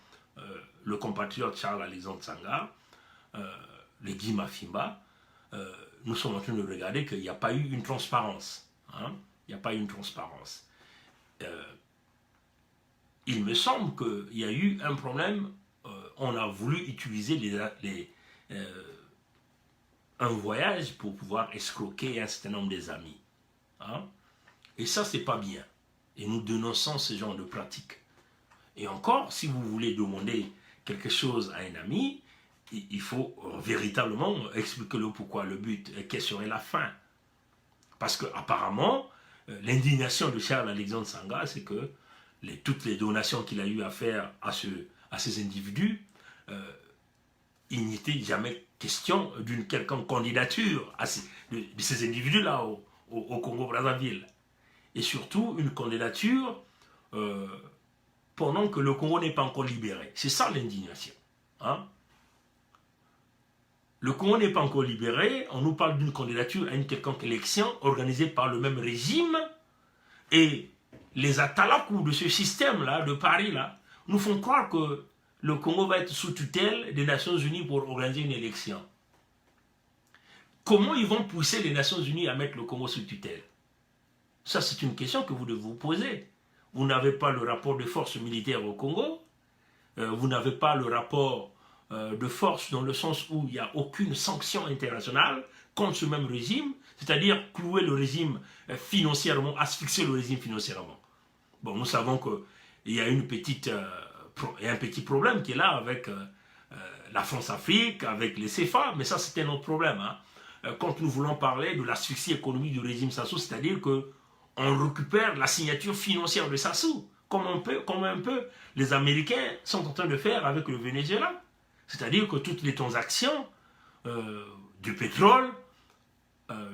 le compatriote Charles-Alexandre Sanga, les Guy Mafimba, nous sommes en train de regarder qu'il n'y a pas eu une transparence. Hein? Il n'y a pas eu une transparence. Il me semble qu'il y a eu un problème. On a voulu utiliser un voyage pour pouvoir escroquer un certain nombre des amis. Hein? Et ça, c'est pas bien. Et nous dénonçons ce genre de pratique. Et encore, si vous voulez demander quelque chose à un ami, il faut véritablement expliquer le pourquoi, le but, et quelle serait la fin. Parce qu'apparemment, l'indignation de Charles-Alexandre Sanga, c'est que toutes les donations qu'il a eu à faire à ces individus, il n'était jamais question d'une quelconque candidature de ces individus-là au Congo-Brazzaville. Et surtout, une candidature pendant que le Congo n'est pas encore libéré. C'est ça l'indignation. Hein? Le Congo n'est pas encore libéré, on nous parle d'une candidature à une quelconque élection organisée par le même régime, et les atalakou de ce système-là, de Paris-là, nous font croire que le Congo va être sous tutelle des Nations Unies pour organiser une élection. Comment ils vont pousser les Nations Unies à mettre le Congo sous tutelle? Ça, c'est une question que vous devez vous poser. Vous n'avez pas le rapport de force militaire au Congo, vous n'avez pas le rapport de force dans le sens où il n'y a aucune sanction internationale contre ce même régime, c'est-à-dire clouer le régime financièrement, asphyxier le régime financièrement. Bon, nous savons qu'il y a un petit problème qui est là avec la France-Afrique, avec les CFA, mais ça c'est un autre problème. Hein. Quand nous voulons parler de l'asphyxie économique du régime Sassou, c'est-à-dire qu'on récupère la signature financière de Sassou, comme un peu les Américains sont en train de faire avec le Venezuela. C'est-à-dire que toutes les transactions du pétrole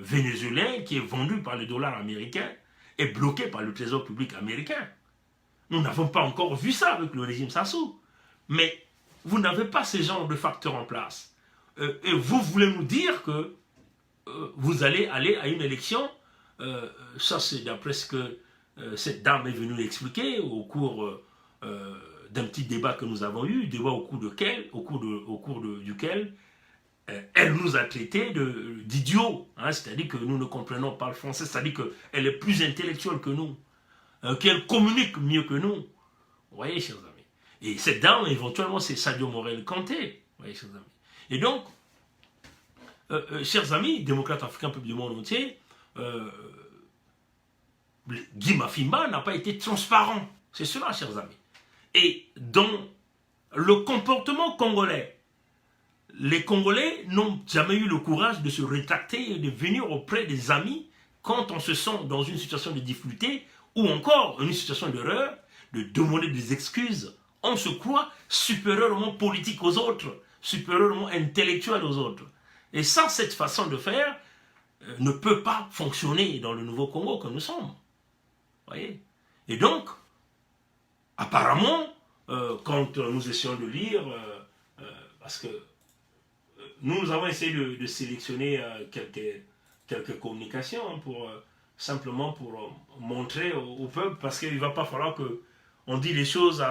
vénézuélien qui est vendu par le dollar américain et bloqué par le trésor public américain. Nous n'avons pas encore vu ça avec le régime Sassou. Mais vous n'avez pas ce genre de facteurs en place. Et vous voulez nous dire que vous allez aller à une élection, ça c'est d'après ce que cette dame est venue l'expliquer au cours d'un petit débat que nous avons eu, débat au cours duquel elle nous a traités d'idiots, hein, c'est-à-dire que nous ne comprenons pas le français, c'est-à-dire qu'elle est plus intellectuelle que nous, qu'elle communique mieux que nous. Vous voyez, chers amis. Et cette dame, éventuellement, c'est Sadio Morel Kanté. Vous voyez, chers amis. Et donc, chers amis, démocrates africains, peuple du monde entier, Guy Mafimba n'a pas été transparent. C'est cela, chers amis. Et dans le comportement congolais, les Congolais n'ont jamais eu le courage de se rétracter et de venir auprès des amis quand on se sent dans une situation de difficulté ou encore une situation d'erreur, de demander des excuses. On se croit supérieurement politique aux autres, supérieurement intellectuel aux autres. Et ça, cette façon de faire ne peut pas fonctionner dans le nouveau Congo que nous sommes. Voyez. Et donc, apparemment, quand nous essayons de lire, parce que nous avons essayé de sélectionner quelques communications hein, simplement pour montrer au peuple, parce qu'il ne va pas falloir qu'on dise les choses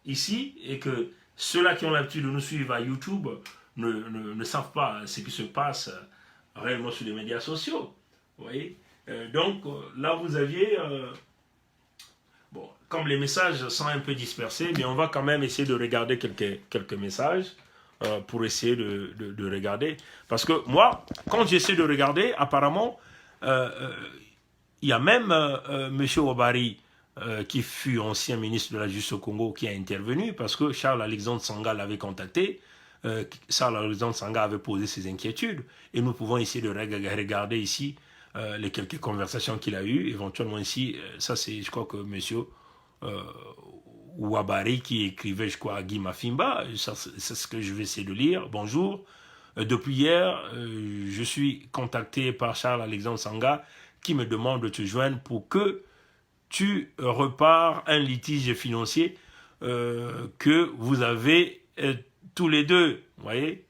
ici et que ceux-là qui ont l'habitude de nous suivre à YouTube ne savent pas ce qui se passe réellement sur les médias sociaux. Vous voyez. Donc là, vous aviez... bon, comme les messages sont un peu dispersés, mais on va quand même essayer de regarder quelques messages pour essayer de regarder. Parce que moi, quand j'essaie de regarder, apparemment, il y a même M. Obari, qui fut ancien ministre de la Justice au Congo, qui a intervenu, parce que Charles-Alexandre Sanga l'avait contacté. Charles-Alexandre Sanga avait posé ses inquiétudes, et nous pouvons essayer de regarder ici les quelques conversations qu'il a eues. Éventuellement ici, ça c'est, je crois que M. Ouabari qui écrivait, je crois, à Guy Mafimba, c'est ce que je vais essayer de lire. Bonjour, depuis hier, je suis contacté par Charles-Alexandre Sanga qui me demande de te joindre pour que tu repars un litige financier que vous avez tous les deux. Vous voyez,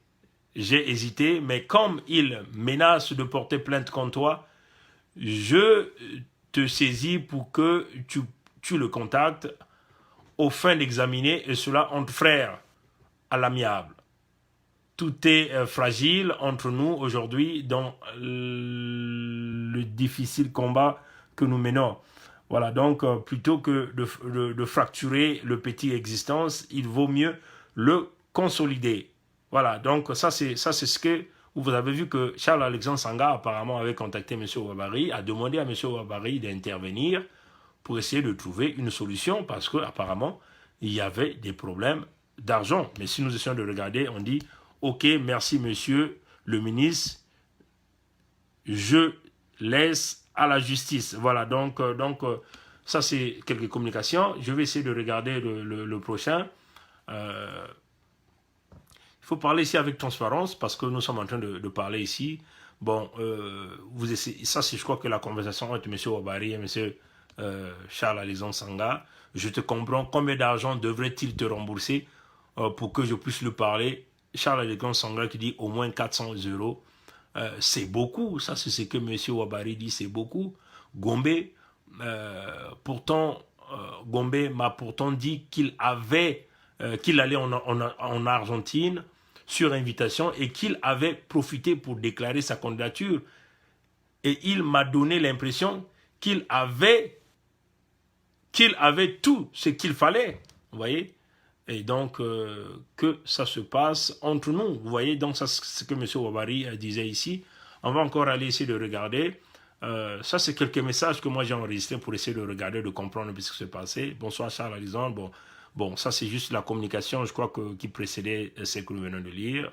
j'ai hésité, mais comme il menace de porter plainte contre toi, je te saisis pour que tu le contactes au fin d'examiner, et cela entre frères, à l'amiable. Tout est fragile entre nous aujourd'hui dans le difficile combat que nous menons. Voilà, donc plutôt que de fracturer le petit existence, il vaut mieux le consolider. Voilà, donc ça c'est ce que vous avez vu que Charles-Alexandre Sanga apparemment avait contacté M. Ouabari, a demandé à M. Ouabari d'intervenir pour essayer de trouver une solution parce qu'apparemment, il y avait des problèmes d'argent. Mais si nous essayons de regarder, on dit « Ok, merci monsieur le ministre, je laisse à la justice. » Voilà, donc ça c'est quelques communications. Je vais essayer de regarder le prochain. Il faut parler ici avec transparence parce que nous sommes en train de parler ici. Bon, vous essayez, ça c'est je crois que la conversation entre M. Ouabari et M. Charles-Alexandre Sanga. Je te comprends, combien d'argent devrait-il te rembourser pour que je puisse lui parler? Charles-Alexandre Sanga qui dit au moins 400 €. C'est beaucoup, ça c'est ce que M. Ouabari dit, c'est beaucoup. Gombe, pourtant, Gombe m'a pourtant dit qu'il allait en Argentine sur invitation et qu'il avait profité pour déclarer sa candidature. Et il m'a donné l'impression qu'il avait tout ce qu'il fallait, vous voyez, et donc que ça se passe entre nous, vous voyez, donc ça c'est ce que M. Ouabari disait ici. On va encore aller essayer de regarder, ça c'est quelques messages que moi j'ai enregistrés pour essayer de regarder, de comprendre ce qui s'est passé. Bonsoir Charles-Alexandre, bon ça c'est juste la communication, je crois qui précédait ce que nous venons de lire.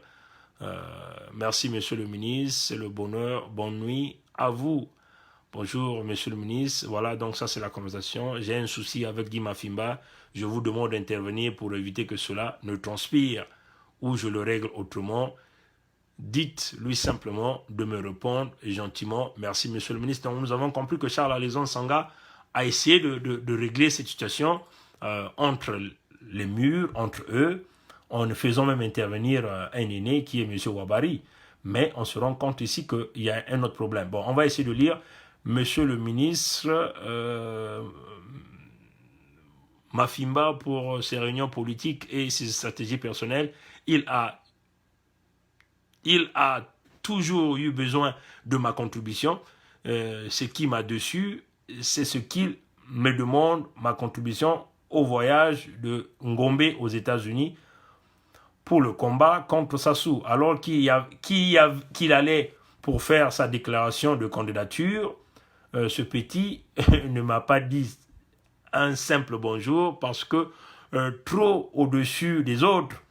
Merci monsieur le ministre, c'est le bonheur, bonne nuit à vous. Bonjour, monsieur le ministre. Voilà, donc ça, c'est la conversation. J'ai un souci avec Guy Mafimba. Je vous demande d'intervenir pour éviter que cela ne transpire ou je le règle autrement. dites-lui simplement de me répondre gentiment. Merci, monsieur le ministre. Donc, nous avons compris que Charles Alexandre Sanga a essayé de régler cette situation entre les murs, entre eux, en faisant même intervenir un aîné qui est monsieur Ouabari. Mais on se rend compte ici qu'il y a un autre problème. Bon, on va essayer de lire. Monsieur le ministre, Mafimba, pour ses réunions politiques et ses stratégies personnelles, il a toujours eu besoin de ma contribution. Ce qui m'a dessus, c'est ce qu'il me demande, ma contribution au voyage de Ngombe aux États-Unis pour le combat contre Sassou. Alors qu'il allait pour faire sa déclaration de candidature, ce petit ne m'a pas dit un simple bonjour parce que trop au-dessus des autres,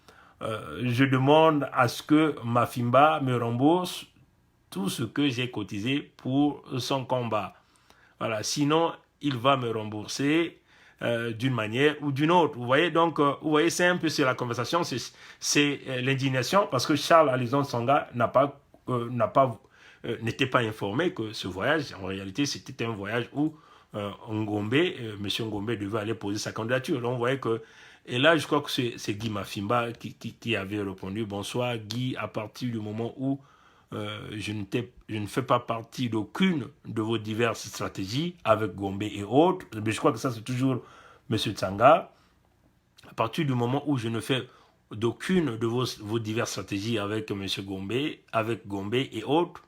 je demande à ce que Mafimba me rembourse tout ce que j'ai cotisé pour son combat. Voilà, sinon, il va me rembourser d'une manière ou d'une autre. Vous voyez, donc, vous voyez, c'est un peu c'est la conversation, c'est l'indignation parce que Charles Alexandre Sanga n'était pas informé que ce voyage, en réalité, c'était un voyage où Ngombe, M. Ngombe devait aller poser sa candidature. Donc, vous voyez que, et là, je crois que c'est Guy Mafimba qui avait répondu, bonsoir Guy, à partir du moment où je ne fais pas partie d'aucune de vos diverses stratégies avec Gombe et autres, mais je crois que ça c'est toujours M. Tsanga, à partir du moment où je ne fais d'aucune de vos diverses stratégies avec M. Gombe, avec Gombe et autres,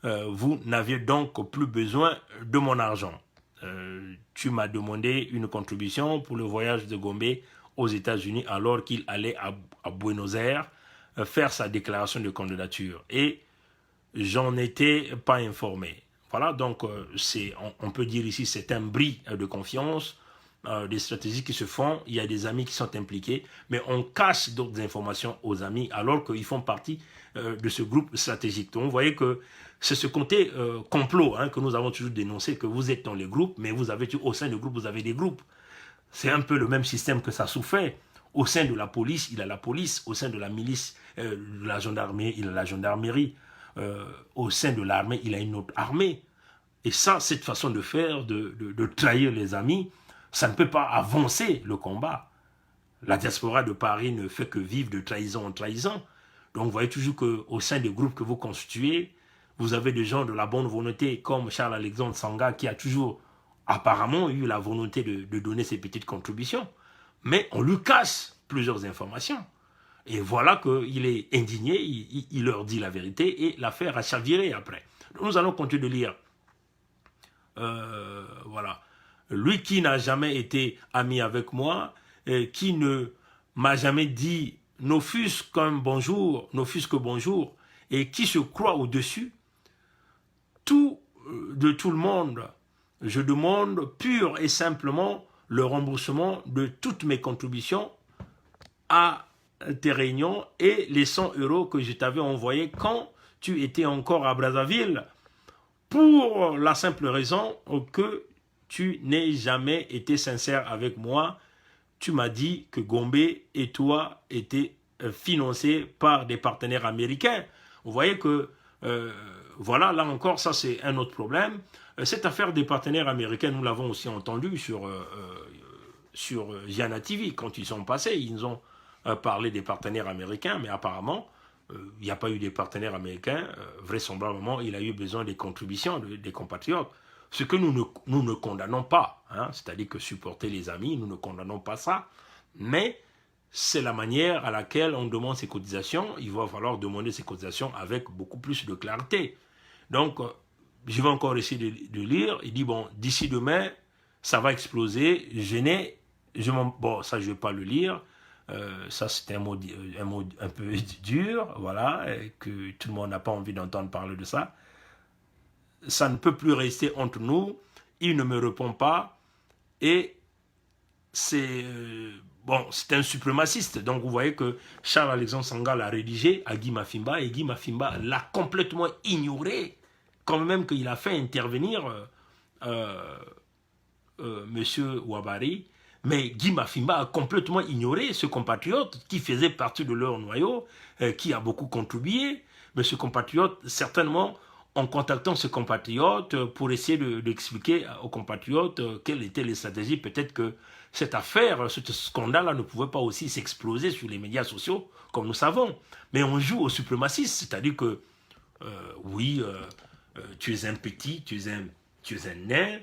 vous n'aviez donc plus besoin de mon argent. Tu m'as demandé une contribution pour le voyage de Gombe aux États-Unis alors qu'il allait à Buenos Aires faire sa déclaration de candidature. Et j'en étais pas informé. Voilà, donc on peut dire ici c'est un bris de confiance, des stratégies qui se font, il y a des amis qui sont impliqués, mais on cache d'autres informations aux amis alors qu'ils font partie de ce groupe stratégique. Donc vous voyez que c'est ce côté complot que nous avons toujours dénoncé, que vous êtes dans les groupes, mais vous avez au sein du groupe, vous avez des groupes. C'est un peu le même système que ça souffrait. Au sein de la police, il a la police. Au sein de la milice, de la gendarmerie, il a la gendarmerie. Au sein de l'armée, il a une autre armée. Et ça, cette façon de faire, de trahir les amis, ça ne peut pas avancer le combat. La diaspora de Paris ne fait que vivre de trahison en trahison. Donc vous voyez toujours qu'au sein des groupes que vous constituez, vous avez des gens de la bonne volonté, comme Charles Alexandre Sanga, qui a toujours apparemment eu la volonté de donner ses petites contributions. Mais on lui cache plusieurs informations. Et voilà qu'il est indigné, il leur dit la vérité et l'affaire a chaviré après. Donc nous allons continuer de lire. Voilà. Lui qui n'a jamais été ami avec moi, qui ne m'a jamais dit n'offusque qu'un bonjour, n'offusque que bonjour, et qui se croit au-dessus, de tout le monde, je demande pur et simplement le remboursement de toutes mes contributions à tes réunions et les 100 € que je t'avais envoyés quand tu étais encore à Brazzaville, pour la simple raison que tu n'es jamais été sincère avec moi. Tu m'as dit que Gombe et toi étaient financés par des partenaires américains. Vous voyez que, voilà, là encore, ça c'est un autre problème. Cette affaire des partenaires américains, nous l'avons aussi entendu sur Gianna TV. Quand ils sont passés, ils ont parlé des partenaires américains, mais apparemment, il n'y a pas eu des partenaires américains. Vraisemblablement, il a eu besoin des contributions des compatriotes. Ce que nous ne condamnons pas, c'est-à-dire que supporter les amis, nous ne condamnons pas ça, mais c'est la manière à laquelle on demande ces cotisations. Il va falloir demander ces cotisations avec beaucoup plus de clarté. Donc, je vais encore essayer de lire. Il dit, bon, d'ici demain, ça va exploser. Bon, ça, je ne vais pas le lire. Ça, c'est un mot un peu dur, voilà, que tout le monde n'a pas envie d'entendre parler de ça. Ça ne peut plus rester entre nous. Il ne me répond pas. Et c'est un suprémaciste. Donc, vous voyez que Charles Alexandre Sanga l'a rédigé à Guy Mafimba et Guy Mafimba l'a complètement ignoré. Quand même qu'il a fait intervenir Monsieur Ouabari Mais Guy Mafimba a complètement ignoré ce compatriote qui faisait partie de leur noyau, qui a beaucoup contribué. Mais ce compatriote, certainement, en contactant ce compatriote pour essayer d'expliquer aux compatriotes quelles étaient les stratégies, peut-être que cette affaire, ce scandale-là ne pouvait pas aussi s'exploser sur les médias sociaux, comme nous savons. Mais on joue aux suprémacistes, c'est-à-dire que, oui, tu es un petit, tu es un nain.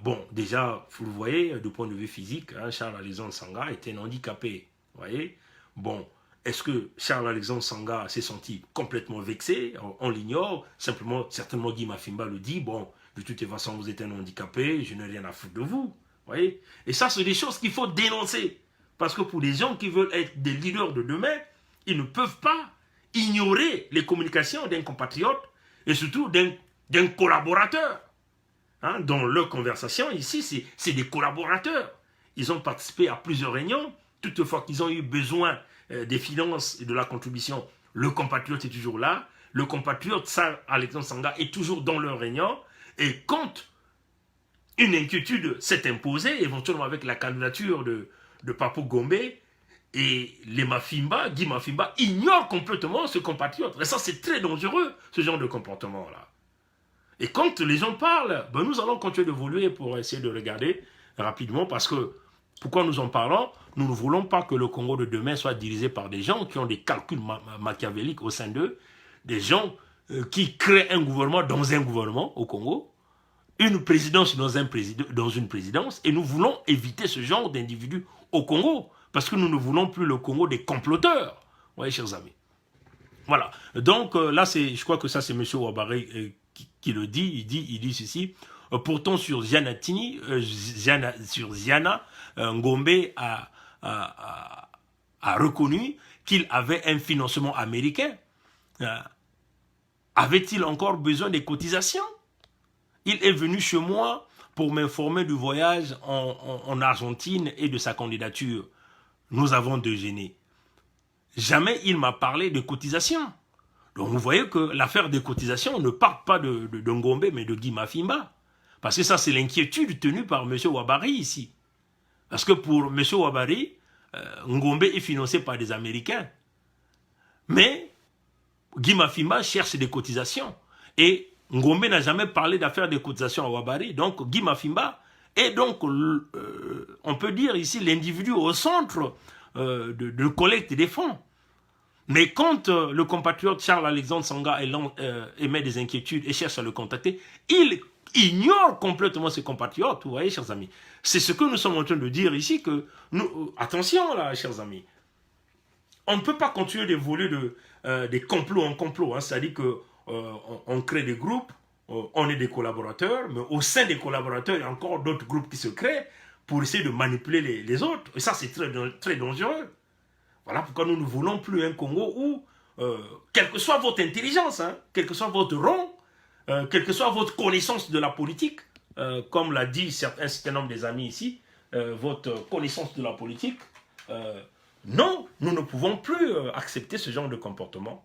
Bon, déjà, vous le voyez, du point de vue physique, hein, Charles-Alexandre Sanga était un handicapé. Vous voyez? Bon, est-ce que Charles-Alexandre Sanga s'est senti complètement vexé? On l'ignore. Simplement, certainement, Guy Mafimba le dit. Bon, de toute façon, vous êtes un handicapé, je n'ai rien à foutre de vous. Vous voyez? Et ça, c'est des choses qu'il faut dénoncer. Parce que pour les gens qui veulent être des leaders de demain, ils ne peuvent pas ignorer les communications d'un compatriote et surtout d'un collaborateur. Hein, dans leur conversation, ici, c'est des collaborateurs. Ils ont participé à plusieurs réunions. Toutefois qu'ils ont eu besoin des finances et de la contribution, le compatriote est toujours là. Le compatriote, Alexandre Sanga, est toujours dans leur réunion. Et quand une inquiétude s'est imposée, éventuellement avec la candidature de Papou Gombe, et les Mafimba, Guy Mafimba, ignore complètement ce compatriote. Et ça, c'est très dangereux, ce genre de comportement-là. Et quand les gens parlent, ben nous allons continuer d'évoluer pour essayer de regarder rapidement, parce que, pourquoi nous en parlons? Nous ne voulons pas que le Congo de demain soit dirigé par des gens qui ont des calculs machiavéliques au sein d'eux, des gens qui créent un gouvernement dans un gouvernement au Congo, une présidence dans une présidence, et nous voulons éviter ce genre d'individus au Congo, parce que nous ne voulons plus le Congo des comploteurs. Vous voyez, chers amis. Voilà. Donc là, je crois que ça, c'est M. Ouabaré qui le dit. Il dit ceci. Pourtant, sur Ziana, Ngombe a reconnu qu'il avait un financement américain. Avait-il encore besoin des cotisations? Il est venu chez moi pour m'informer du voyage en Argentine et de sa candidature. Nous avons déjeuné. Jamais il m'a parlé de cotisations. Donc vous voyez que l'affaire des cotisations ne part pas de Ngombe, mais de Guy Mafimba. Parce que ça, c'est l'inquiétude tenue par M. Ouabaré ici. Parce que pour M. Ouabaré, Ngombe est financé par des Américains. Mais Guy Mafimba cherche des cotisations. Et Ngombe n'a jamais parlé d'affaires de cotisations à Ouabaré. Donc Guy Mafimba est donc, on peut dire ici, l'individu au centre de collecte des fonds. Mais quand le compatriote Charles-Alexandre Sanga émet des inquiétudes et cherche à le contacter, il ignore complètement ses compatriotes, vous voyez, chers amis. C'est ce que nous sommes en train de dire ici, que nous, attention là, chers amis, on ne peut pas continuer d'évoluer des complots en complots, hein, c'est-à-dire qu'on crée des groupes, on est des collaborateurs, mais au sein des collaborateurs, il y a encore d'autres groupes qui se créent pour essayer de manipuler les autres, et ça c'est très, très dangereux. Voilà pourquoi nous ne voulons plus un Congo où, quelle que soit votre intelligence, hein, quel que soit votre rang, quelle que soit votre connaissance de la politique, comme l'a dit un certain nombre des amis ici, votre connaissance de la politique, non, nous ne pouvons plus accepter ce genre de comportement.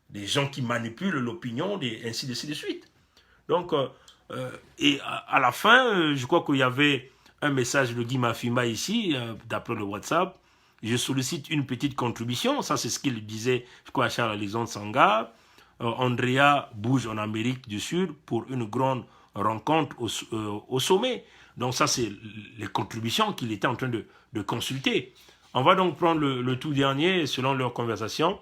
Des gens qui manipulent l'opinion, ainsi de suite. Donc, et à la fin, je crois qu'il y avait un message de Guy Mafimba ici, d'après le WhatsApp. Je sollicite une petite contribution. Ça, c'est ce qu'il disait, je crois, à Charles-Alexandre Sanga. Andrea bouge en Amérique du Sud pour une grande rencontre au sommet. Donc ça, c'est les contributions qu'il était en train de consulter. On va donc prendre le tout dernier, selon leur conversation.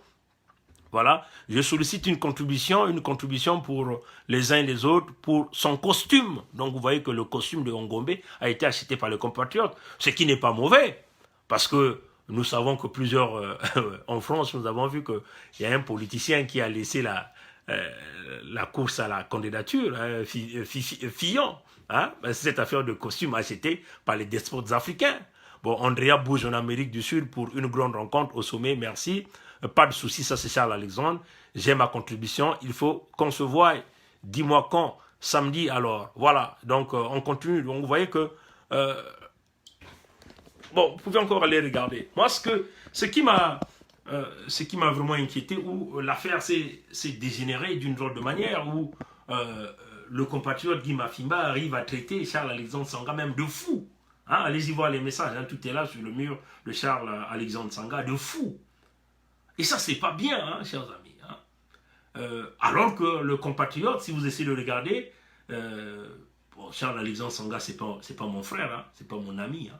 Voilà, je sollicite une contribution pour les uns et les autres, pour son costume. Donc vous voyez que le costume de Ngombe a été acheté par les compatriotes, ce qui n'est pas mauvais, parce que nous savons que plusieurs, en France, nous avons vu qu'il y a un politicien qui a laissé la course à la candidature, hein, Fillon, hein, cette affaire de costume achetée par les despotes africains. Bon, Andrea bouge en Amérique du Sud pour une grande rencontre au sommet, merci. Pas de souci, ça c'est Charles-Alexandre. J'ai ma contribution, il faut qu'on se voie. Dis-moi quand, samedi alors. Voilà, donc on continue. Donc vous voyez que... bon, vous pouvez encore aller regarder. Moi, ce qui m'a vraiment inquiété, où l'affaire s'est dégénérée d'une drôle de manière, où le compatriote Guy Mafimba arrive à traiter Charles-Alexandre Sanga même de fou. Hein, allez-y voir les messages, hein, tout est là sur le mur de Charles-Alexandre Sanga, de fou. Et ça, c'est pas bien, hein, chers amis. Hein. Alors que le compatriote, si vous essayez de regarder, bon, Charles-Alexandre Sanga, c'est pas mon frère, hein, c'est pas mon ami. Hein.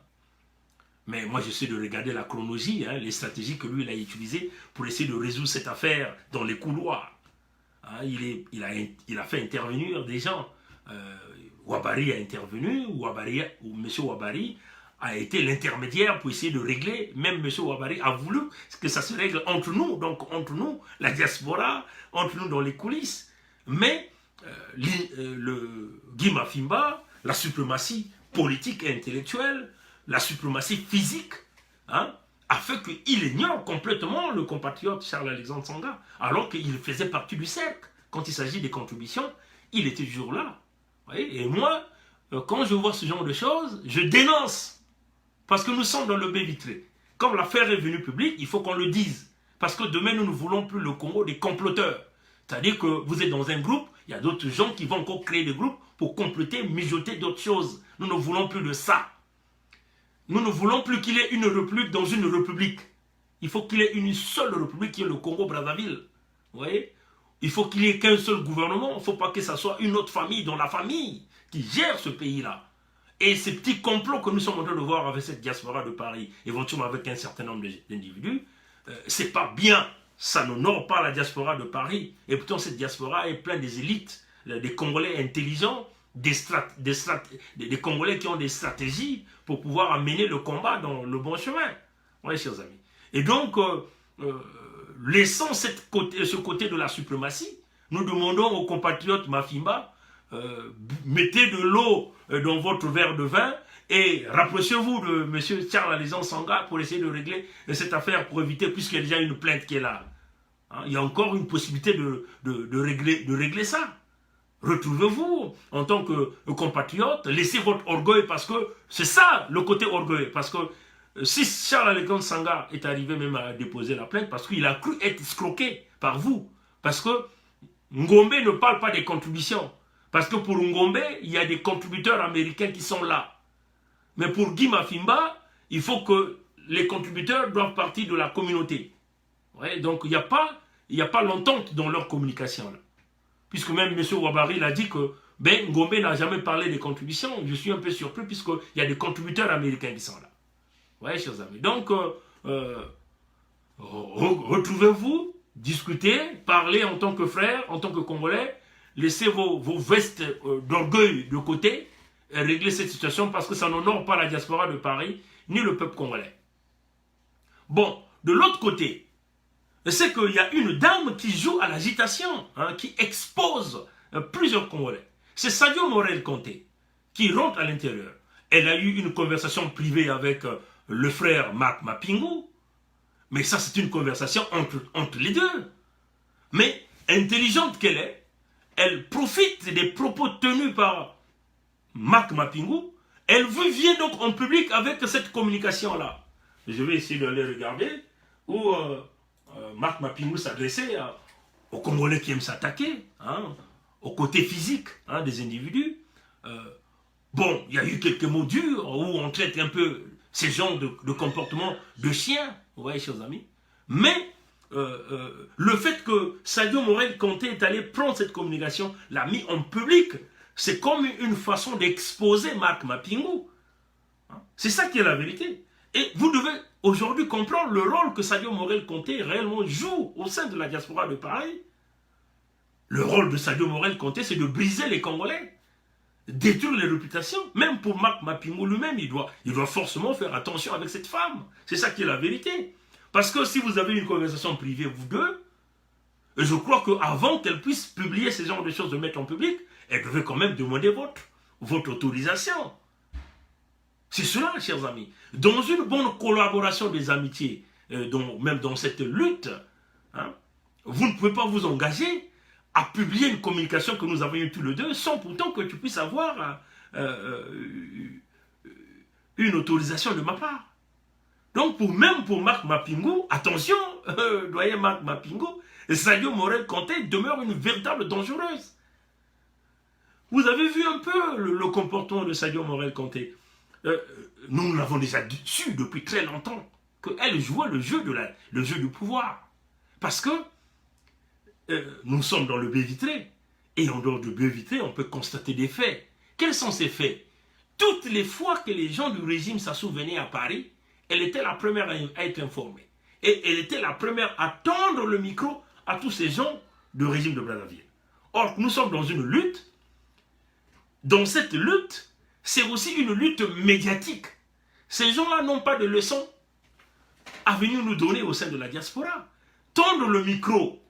Mais moi, j'essaie de regarder la chronologie, hein, les stratégies que lui, il a utilisées pour essayer de résoudre cette affaire dans les couloirs. Hein, il a fait intervenir des gens. Ouabari a intervenu, ou M. Ouabari a été l'intermédiaire pour essayer de régler. Même M. Ouabari a voulu que ça se règle entre nous, donc entre nous, la diaspora, entre nous dans les coulisses. Mais le Guy Mafimba, la suprématie politique et intellectuelle, la suprématie physique, hein, a fait qu'il ignore complètement le compatriote Charles-Alexandre Sanga, alors qu'il faisait partie du cercle. Quand il s'agit des contributions, il était toujours là. Vous voyez. Et moi, quand je vois ce genre de choses, je dénonce. Parce que nous sommes dans le baie vitré. Comme l'affaire est venue publique, il faut qu'on le dise. Parce que demain, nous ne voulons plus le Congo des comploteurs. C'est-à-dire que vous êtes dans un groupe, il y a d'autres gens qui vont encore créer des groupes pour compléter, mijoter d'autres choses. Nous ne voulons plus de ça. Nous ne voulons plus qu'il y ait une république dans une république. Il faut qu'il y ait une seule république qui est le Congo-Brazzaville. Vous voyez? Il faut qu'il n'y ait qu'un seul gouvernement. Il ne faut pas que ça soit une autre famille dans la famille qui gère ce pays-là. Et ces petits complots que nous sommes en train de voir avec cette diaspora de Paris, éventuellement avec un certain nombre d'individus, c'est pas bien. Ça n'honore pas la diaspora de Paris. Et pourtant, cette diaspora est pleine des élites, des Congolais intelligents, des Congolais qui ont des stratégies pour pouvoir amener le combat dans le bon chemin. Oui, chers amis. Et donc, laissons ce côté de la suprématie. Nous demandons aux compatriotes Mafimba, mettez de l'eau dans votre verre de vin et rapprochez-vous de M. Charles-Alexandre Sanga pour essayer de régler cette affaire, pour éviter, puisqu'il y a déjà une plainte qui est là. Hein, il y a encore une possibilité de régler ça. Retrouvez-vous en tant que compatriote, laissez votre orgueil, parce que c'est ça le côté orgueil. Parce que si Charles-Alexandre Sanga est arrivé même à déposer la plainte, parce qu'il a cru être escroqué par vous. Parce que Ngombe ne parle pas des contributions. Parce que pour Ngombe, il y a des contributeurs américains qui sont là. Mais pour Guy Mafimba, il faut que les contributeurs doivent partir de la communauté. Ouais, donc il n'y a pas l'entente dans leur communication. Là. Puisque même M. Ouabari l'a dit que Ngombe n'a jamais parlé des contributions. Je suis un peu surpris puisqu'il y a des contributeurs américains qui sont là. Oui, chers amis. Donc, retrouvez-vous, discutez, parlez en tant que frères, en tant que Congolais, laissez vos vestes d'orgueil de côté et réglez cette situation parce que ça n'honore pas la diaspora de Paris ni le peuple congolais. Bon, de l'autre côté, c'est qu'il y a une dame qui joue à l'agitation, hein, qui expose plusieurs Congolais. C'est Sadio Morel-Conté qui rentre à l'intérieur. Elle a eu une conversation privée avec le frère Marc Mapingou. Mais ça, c'est une conversation entre les deux. Mais intelligente qu'elle est, elle profite des propos tenus par Marc Mapingou. Elle vient donc en public avec cette communication-là. Je vais essayer de les regarder. Où Marc Mapingou s'adressait aux Congolais qui aiment s'attaquer, hein, au côté physique hein, des individus. Bon, il y a eu quelques mots durs où on traite un peu ces genres de comportements de chiens, vous voyez, chers amis. Mais le fait que Sadio Morel-Conté est allé prendre cette communication, l'a mis en public, c'est comme une façon d'exposer Marc Mapingou. Hein? C'est ça qui est la vérité. Et vous devez aujourd'hui comprendre le rôle que Sadio Morel-Conté réellement joue au sein de la diaspora de Paris. Le rôle de Sadio Morel-Conté, c'est de briser les Congolais, détruire les réputations. Même pour Marc Mapingou lui-même, il doit forcément faire attention avec cette femme. C'est ça qui est la vérité. Parce que si vous avez une conversation privée, vous deux, je crois qu'avant qu'elle puisse publier ce genre de choses, de mettre en public, elle devait quand même demander votre autorisation. C'est cela, chers amis. Dans une bonne collaboration des amitiés, même dans cette lutte, hein, vous ne pouvez pas vous engager à publier une communication que nous avons eue tous les deux sans pourtant que tu puisses avoir une autorisation de ma part. Donc, même pour Marc Mapingou, attention, doyen Marc Mapingou, Sadio Morel-Conté demeure une véritable dangereuse. Vous avez vu un peu le comportement de Sadio Morel-Conté. nous l'avons déjà su depuis très longtemps, qu'elle jouait le jeu du pouvoir. Parce que nous sommes dans le baie vitré, et en dehors du baie vitré, on peut constater des faits. Quels sont ces faits? Toutes les fois que les gens du régime Sassou venaient à Paris, elle était la première à être informée. Et elle était la première à tendre le micro à tous ces gens du régime de Brazzaville. Or, nous sommes dans une lutte. Dans cette lutte, c'est aussi une lutte médiatique. Ces gens-là n'ont pas de leçons à venir nous donner au sein de la diaspora. Tendre le micro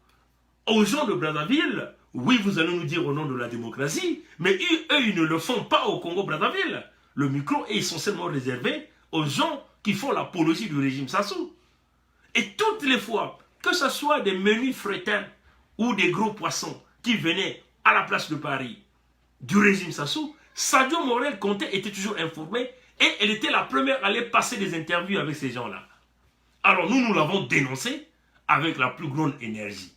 aux gens de Brazzaville, oui, vous allez nous dire au nom de la démocratie, mais eux, ils ne le font pas au Congo-Brazzaville. Le micro est essentiellement réservé aux gens qui font l'apologie du régime Sassou. Et toutes les fois, que ce soit des menus frétins ou des gros poissons qui venaient à la place de Paris du régime Sassou, Sadio Morel Conté était toujours informé et elle était la première à aller passer des interviews avec ces gens-là. Alors nous l'avons dénoncé avec la plus grande énergie.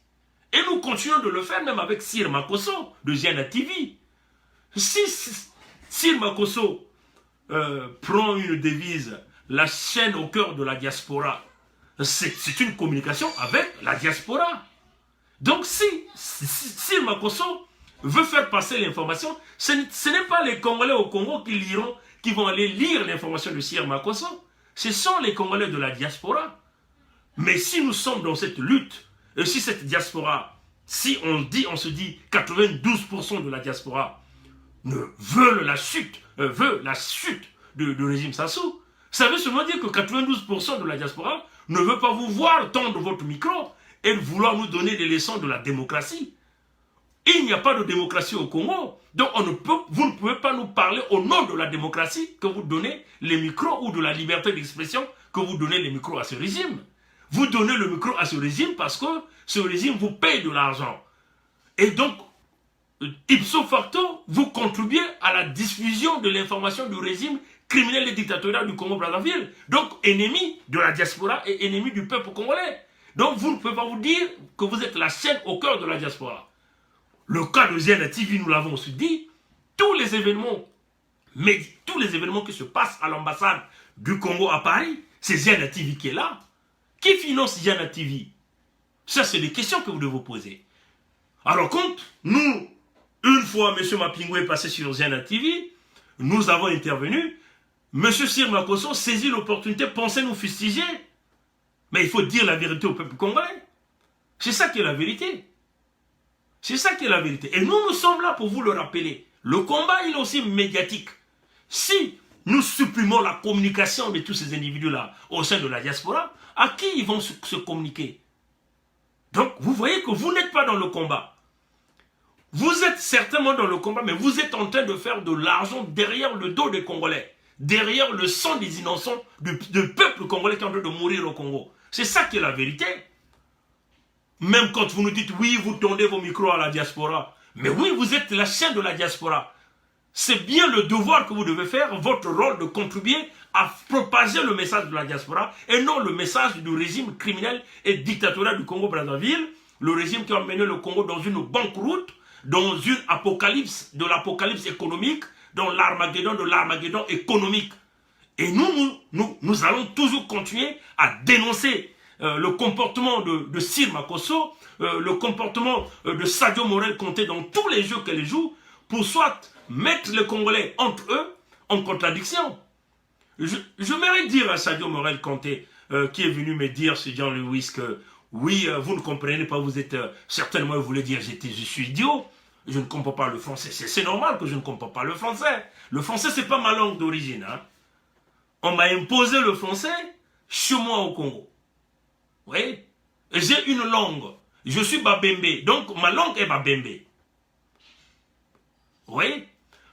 Et nous continuons de le faire même avec Sir Makosso de Giana TV. Si Sir Makosso prend une devise, la chaîne au cœur de la diaspora, c'est une communication avec la diaspora. Donc si Sir Makosso veut faire passer l'information, ce n'est pas les Congolais au Congo qui vont aller lire l'information de Sir Makosso. Ce sont les Congolais de la diaspora. Mais si nous sommes dans cette lutte, et si cette diaspora, si on se dit 92% de la diaspora veut la chute du régime Sassou, ça veut seulement dire que 92% de la diaspora ne veut pas vous voir tendre votre micro et vouloir nous donner des leçons de la démocratie. Il n'y a pas de démocratie au Congo, donc vous ne pouvez pas nous parler au nom de la démocratie que vous donnez les micros ou de la liberté d'expression que vous donnez les micros à ce régime. Vous donnez le micro à ce régime parce que ce régime vous paye de l'argent. Et donc, ipso facto, vous contribuez à la diffusion de l'information du régime criminel et dictatorial du Congo-Brazzaville. Donc, ennemi de la diaspora et ennemi du peuple congolais. Donc, vous ne pouvez pas vous dire que vous êtes la chaîne au cœur de la diaspora. Le cas de Giana TV, nous l'avons aussi dit, tous les événements qui se passent à l'ambassade du Congo à Paris, c'est Giana TV qui est là. Qui finance Giana TV? Ça, c'est des questions que vous devez vous poser. Alors, quand nous, une fois M. Mapingo est passé sur Giana TV, nous avons intervenu, M. Sir Makosso saisit l'opportunité, pensait nous fustiger. Mais il faut dire la vérité au peuple congolais. C'est ça qui est la vérité. C'est ça qui est la vérité. Et nous sommes là pour vous le rappeler. Le combat, il est aussi médiatique. Si nous supprimons la communication de tous ces individus-là au sein de la diaspora, à qui ils vont se communiquer? Donc, vous voyez que vous n'êtes pas dans le combat. Vous êtes certainement dans le combat, mais vous êtes en train de faire de l'argent derrière le dos des Congolais, derrière le sang des innocents, du peuple congolais qui est en train de mourir au Congo. C'est ça qui est la vérité. Même quand vous nous dites, oui, vous tendez vos micros à la diaspora. Mais oui, vous êtes la chaîne de la diaspora. C'est bien le devoir que vous devez faire, votre rôle de contribuer à propager le message de la diaspora et non le message du régime criminel et dictatorial du Congo-Brazzaville, le régime qui a mené le Congo dans une banqueroute, dans une apocalypse, de l'apocalypse économique, dans l'armageddon de l'armageddon économique. Et nous allons toujours continuer à dénoncer le comportement de Sir Makosso, le comportement de Sadio Morel Conté dans tous les jeux qu'elle joue, pour soit mettre les Congolais entre eux en contradiction. Je mérite dire à Sadio Morel Conté, qui est venu me dire, ce Jean Lewis, que oui, vous ne comprenez pas, vous êtes certainement, vous voulez dire, je suis idiot, je ne comprends pas le français. C'est normal que je ne comprends pas le français. Le français, c'est pas ma langue d'origine. Hein. On m'a imposé le français chez moi au Congo. Oui, j'ai une langue. Je suis Babembe, donc ma langue est Babembe. Oui,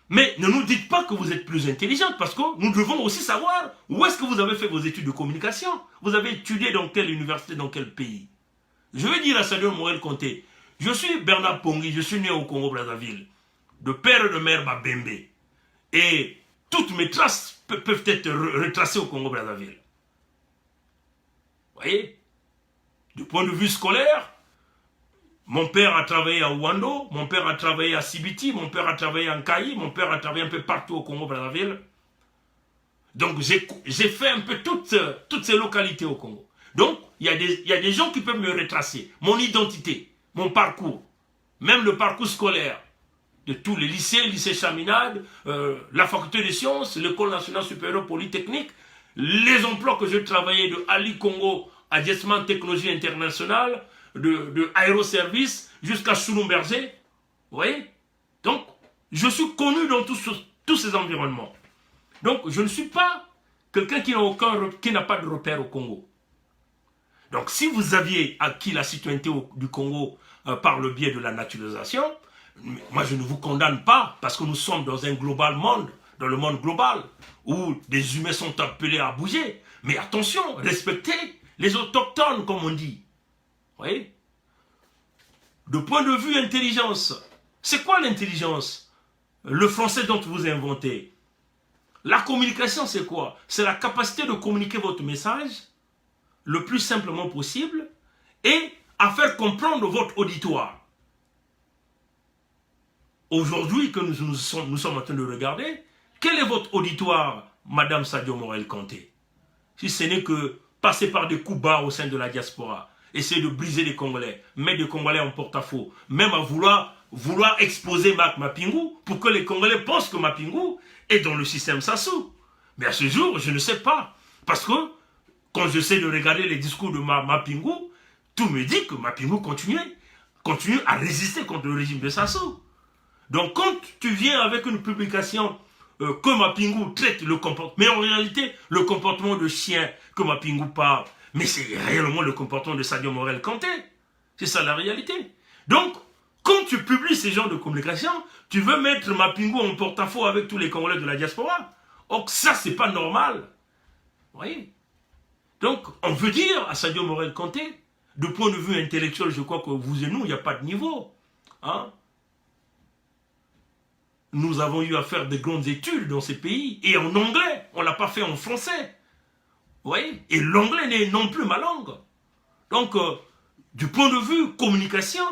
mais ne nous dites pas que vous êtes plus intelligente, parce que nous devons aussi savoir où est-ce que vous avez fait vos études de communication. Vous avez étudié dans quelle université, dans quel pays. Je vais dire à Sadio Morel Conté, je suis Bernard Pongi, je suis né au Congo-Brazzaville, de père et de mère Babembe. Et toutes mes traces peuvent être retracées au Congo-Brazzaville. Vous voyez? Du point de vue scolaire, mon père a travaillé à Ouando, mon père a travaillé à Sibiti, mon père a travaillé en Kaï, mon père a travaillé un peu partout au Congo-Brazzaville. Donc, j'ai fait un peu toutes ces localités au Congo. Donc, il y a des gens qui peuvent me retracer. Mon identité, mon parcours, même le parcours scolaire de tous les lycées, lycée Chaminade, la faculté des sciences, l'école nationale supérieure polytechnique, les emplois que j'ai travaillé de Ali Congo à Jessman Technologie Internationale, de Aéroservice jusqu'à Soulumberger. Vous voyez? Donc, je suis connu dans tous ces environnements. Donc, je ne suis pas quelqu'un qui n'a pas de repère au Congo. Donc, si vous aviez acquis la citoyenneté du Congo par le biais de la naturalisation, moi, je ne vous condamne pas parce que nous sommes dans un global monde, dans le monde global, où des humains sont appelés à bouger. Mais attention, respectez les autochtones, comme on dit. Vous voyez? De point de vue intelligence, c'est quoi l'intelligence? Le français dont vous inventez. La communication, c'est quoi? C'est la capacité de communiquer votre message le plus simplement possible et à faire comprendre votre auditoire. Aujourd'hui, que nous sommes en train de regarder, quel est votre auditoire, Madame Sadio Morel-Kanté? Si ce n'est que passer par des coups bas au sein de la diaspora, essayer de briser les Congolais, mettre les Congolais en porte-à-faux, même à vouloir exposer Marc Mapingou pour que les Congolais pensent que Mapingou est dans le système Sassou. Mais à ce jour, je ne sais pas. Parce que quand j'essaie de regarder les discours de Mapingou, tout me dit que Mapingou continue à résister contre le régime de Sassou. Donc quand tu viens avec une publication que Mapingou traite le comportement, mais en réalité, le comportement de chien que Mapingou parle, mais c'est réellement le comportement de Sadio Morel-Kanté. C'est ça la réalité. Donc, quand tu publies ces genres de communication, tu veux mettre Mapingou en porte-à-faux avec tous les Congolais de la diaspora. Donc ça, c'est pas normal. Vous voyez? Donc, on veut dire à Sadio Morel-Kanté, de point de vue intellectuel, je crois que vous et nous, il n'y a pas de niveau. Hein? Nous avons eu à faire de grandes études dans ces pays, et en anglais, on ne l'a pas fait en français. Vous voyez? Et l'anglais n'est non plus ma langue. Donc, du point de vue communication,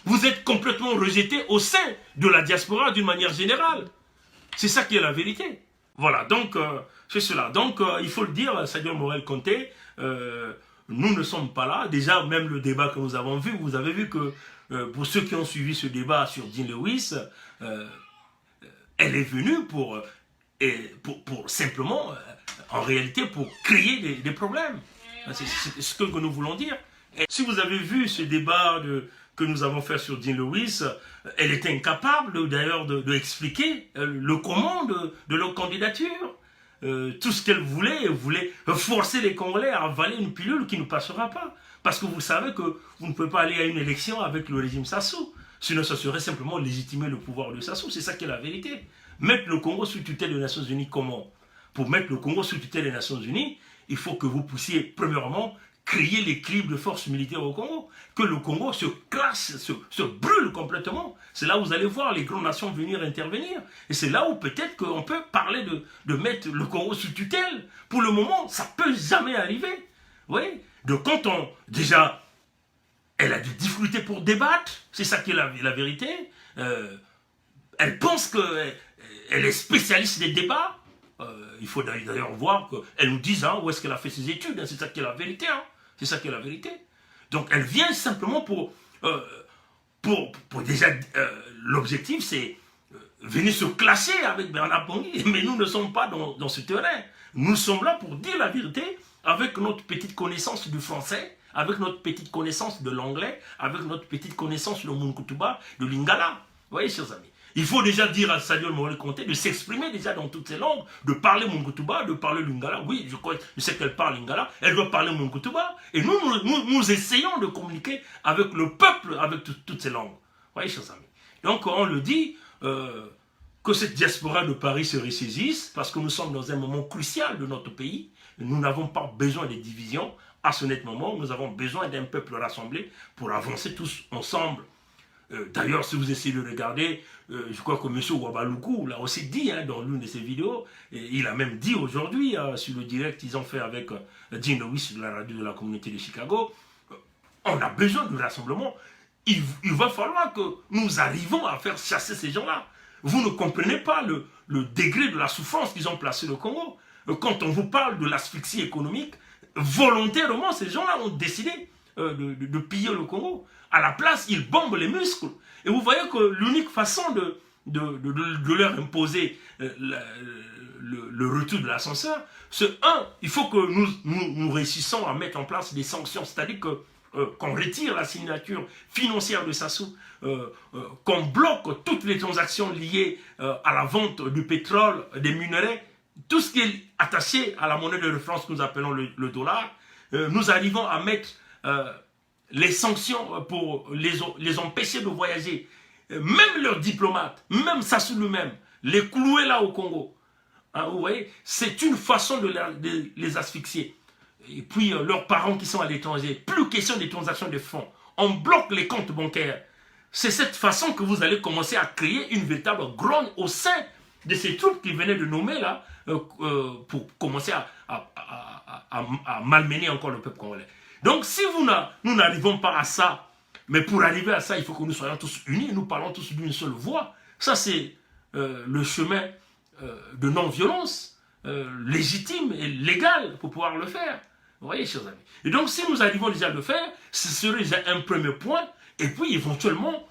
vous êtes complètement rejeté au sein de la diaspora d'une manière générale. C'est ça qui est la vérité. Voilà, donc, c'est cela. Donc, il faut le dire, Sadio Morel-Kanté, nous ne sommes pas là. Déjà, même le débat que nous avons vu, vous avez vu que, pour ceux qui ont suivi ce débat sur Jean Lewis, elle est venue pour simplement, en réalité, pour créer des problèmes. C'est ce que nous voulons dire. Et si vous avez vu ce débat que nous avons fait sur Jean Lewis, elle était incapable d'ailleurs d'expliquer le comment de leur candidature. Tout ce qu'elle voulait, elle voulait forcer les Congolais à avaler une pilule qui ne passera pas. Parce que vous savez que vous ne pouvez pas aller à une élection avec le régime Sassou. Sinon, ça serait simplement légitimer le pouvoir de Sassou. C'est ça qui est la vérité. Mettre le Congo sous tutelle des Nations Unies, comment? Pour mettre le Congo sous tutelle des Nations Unies, il faut que vous puissiez, premièrement, créer l'équilibre de forces militaires au Congo. Que le Congo se classe, se brûle complètement. C'est là où vous allez voir les grandes nations venir intervenir. Et c'est là où peut-être qu'on peut parler de mettre le Congo sous tutelle. Pour le moment, ça ne peut jamais arriver. Vous voyez? Donc quand déjà, elle a des difficultés pour débattre, c'est ça qui est la vérité. Elle pense qu'elle est spécialiste des débats. Il faut d'ailleurs voir qu'elle nous dise où est-ce qu'elle a fait ses études. C'est ça qui est la vérité. C'est ça qui est la vérité. Donc elle vient simplement pour déjà, l'objectif c'est venir se clasher avec Bernard Bangui. Mais nous ne sommes pas dans ce terrain. Nous sommes là pour dire la vérité avec notre petite connaissance du français, avec notre petite connaissance de l'anglais, avec notre petite connaissance de Munkutuba, de Lingala. Vous voyez, chers amis, il faut déjà dire à Sadio Morel-Kanté de s'exprimer déjà dans toutes ces langues, de parler Munkutuba, de parler Lingala. Oui, je sais qu'elle parle Lingala, elle doit parler Munkutuba. Et nous essayons de communiquer avec le peuple, avec toutes ces langues. Vous voyez, chers amis. Donc, on le dit, que cette diaspora de Paris se ressaisisse, parce que nous sommes dans un moment crucial de notre pays. Nous n'avons pas besoin de divisions. À ce net moment, nous avons besoin d'un peuple rassemblé pour avancer tous ensemble. D'ailleurs, si vous essayez de regarder, je crois que M. Wabaluku l'a aussi dit dans l'une de ses vidéos, et il a même dit aujourd'hui, sur le direct qu'ils ont fait avec Jean Lewis de la radio de la communauté de Chicago, on a besoin de rassemblement. Il va falloir que nous arrivons à faire chasser ces gens-là. Vous ne comprenez pas le degré de la souffrance qu'ils ont placé le Congo. quand on vous parle de l'asphyxie économique, volontairement, ces gens-là ont décidé de piller le Congo. À la place, ils bombent les muscles. Et vous voyez que l'unique façon de leur imposer le retour de l'ascenseur, c'est il faut que nous réussissons à mettre en place des sanctions, c'est-à-dire qu'on retire la signature financière de Sassou, qu'on bloque toutes les transactions liées à la vente du pétrole, des minerais, tout ce qui est attaché à la monnaie de référence que nous appelons le dollar. Nous arrivons à mettre les sanctions pour les empêcher de voyager. Même leurs diplomates, même Sassou lui-même, les clouer là au Congo. Hein, vous voyez, c'est une façon de les asphyxier. Et puis leurs parents qui sont à l'étranger, plus question des transactions de fonds. On bloque les comptes bancaires. C'est cette façon que vous allez commencer à créer une véritable grogne au sein de ces troupes qui venaient de nommer là, pour commencer à malmener encore le peuple congolais. Donc si nous n'arrivons pas à ça, mais pour arriver à ça, il faut que nous soyons tous unis, nous parlons tous d'une seule voix. Ça c'est le chemin de non-violence, légitime et légal pour pouvoir le faire. Vous voyez, chers amis. Et donc si nous arrivons déjà à le faire, ce serait déjà un premier point, et puis éventuellement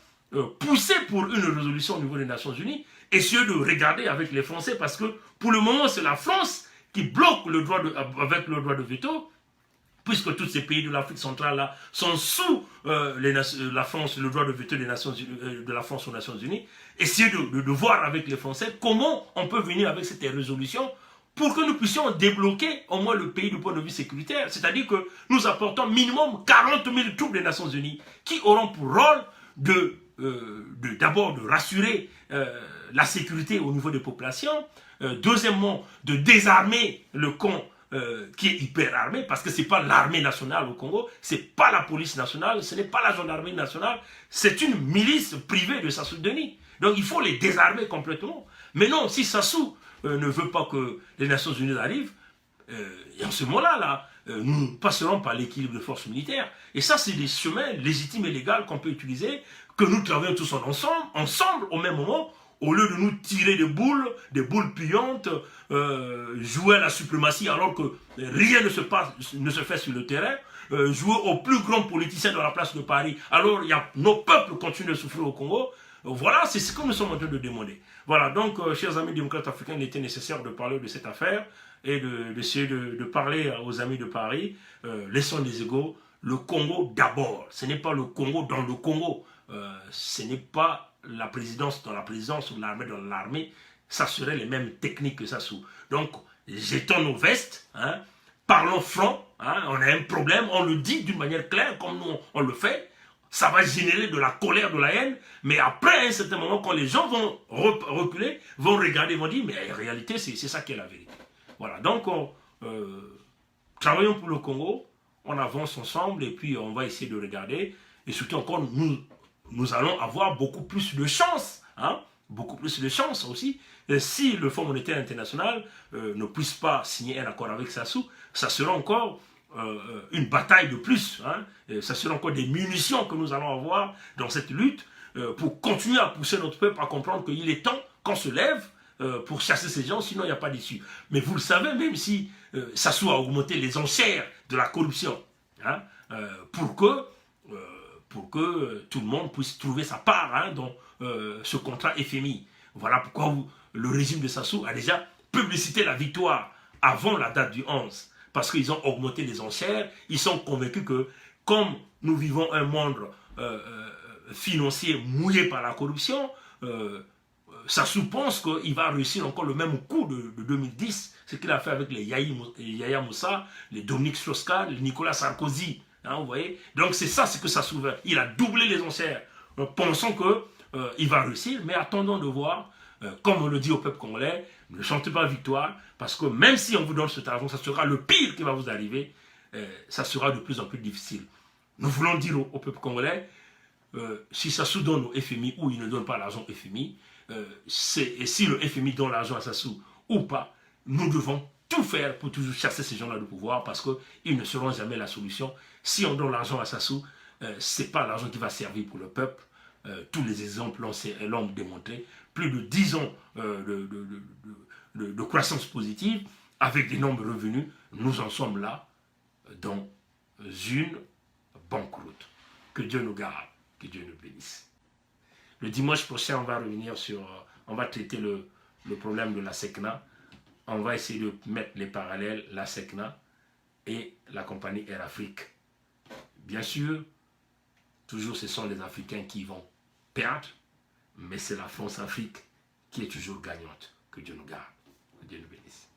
pousser pour une résolution au niveau des Nations Unies, essayer de regarder avec les Français, parce que pour le moment c'est la France qui bloque avec le droit de veto, puisque tous ces pays de l'Afrique centrale là sont sous la France, le droit de veto des Nations Unies, de la France aux Nations Unies, essayer de voir avec les Français comment on peut venir avec cette résolution pour que nous puissions débloquer au moins le pays du point de vue sécuritaire. C'est-à-dire que nous apportons minimum 40 000 troupes des Nations Unies qui auront pour rôle d'abord de rassurer la sécurité au niveau des populations, deuxièmement de désarmer le camp qui est hyper armé, parce que ce n'est pas l'armée nationale au Congo, ce n'est pas la police nationale, ce n'est pas la gendarmerie nationale, c'est une milice privée de Sassou Denis. Donc il faut les désarmer complètement. Mais non, si Sassou ne veut pas que les Nations Unies arrivent, et en ce moment-là, nous passerons par l'équilibre de forces militaires. Et ça, c'est des chemins légitimes et légaux qu'on peut utiliser, que nous travaillons tous ensemble au même moment, au lieu de nous tirer des boules puantes, jouer à la suprématie alors que rien ne se fait sur le terrain, jouer aux plus grands politiciens de la place de Paris, alors nos peuples continuent de souffrir au Congo. Voilà, c'est ce que nous sommes en train de demander. Voilà, donc, chers amis démocrates africains, il était nécessaire de parler de cette affaire et d'essayer de parler aux amis de Paris. Laissons les égos. Le Congo d'abord. Ce n'est pas le Congo dans le Congo. Ce n'est pas la présidence dans la présidence ou l'armée dans l'armée. Ça serait les mêmes techniques que ça sous. Donc, jetons nos vestes, hein, parlons franc. Hein, on a un problème, on le dit d'une manière claire comme nous on le fait. Ça va générer de la colère, de la haine, mais après, à un certain moment, quand les gens vont reculer, vont regarder, vont dire, mais en réalité, c'est ça qui est la vérité. Voilà, donc, travaillons pour le Congo, on avance ensemble, et puis on va essayer de regarder, et surtout encore, nous allons avoir beaucoup plus de chance, hein, beaucoup plus de chance aussi, et si le Fonds monétaire international ne puisse pas signer un accord avec Sassou, ça sera encore une bataille de plus, hein. Ça sera encore des munitions que nous allons avoir dans cette lutte pour continuer à pousser notre peuple à comprendre qu'il est temps qu'on se lève pour chasser ces gens, sinon il n'y a pas d'issue. Mais vous le savez, même si Sassou a augmenté les enchères de la corruption, hein, pour que tout le monde puisse trouver sa part, hein, dans ce contrat FMI. Voilà pourquoi le régime de Sassou a déjà publicité la victoire avant la date du 11. Parce qu'ils ont augmenté les enchères, ils sont convaincus que, comme nous vivons un monde financier mouillé par la corruption, Sassou pense qu'il va réussir encore le même coup de 2010, ce qu'il a fait avec les Yaya Moussa, les Dominique Strauss-Kahn, les Nicolas Sarkozy, hein, vous voyez. Donc c'est ça ce que Sassou veut. Il a doublé les enchères, pensant qu'il va réussir, mais attendons de voir, comme on le dit au peuple congolais, ne chantez pas victoire, parce que même si on vous donne cet argent, ça sera le pire qui va vous arriver, ça sera de plus en plus difficile. Nous voulons dire au peuple congolais, si Sassou donne au FMI ou il ne donne pas l'argent au FMI, et si le FMI donne l'argent à Sassou ou pas, nous devons tout faire pour toujours chasser ces gens-là du pouvoir, parce qu'ils ne seront jamais la solution. Si on donne l'argent à Sassou, ce n'est pas l'argent qui va servir pour le peuple. Tous les exemples l'ont démontré. Plus de 10 ans de croissance positive, avec d'énormes revenus, nous en sommes là dans une banqueroute. Que Dieu nous garde, que Dieu nous bénisse. Le dimanche prochain, on va revenir sur, on va traiter le problème de la SECNA. On va essayer de mettre les parallèles, la SECNA et la compagnie Air Afrique. Bien sûr, toujours ce sont les Africains qui vont perdre, mais c'est la France-Afrique qui est toujours gagnante. Que Dieu nous garde, que Dieu nous bénisse.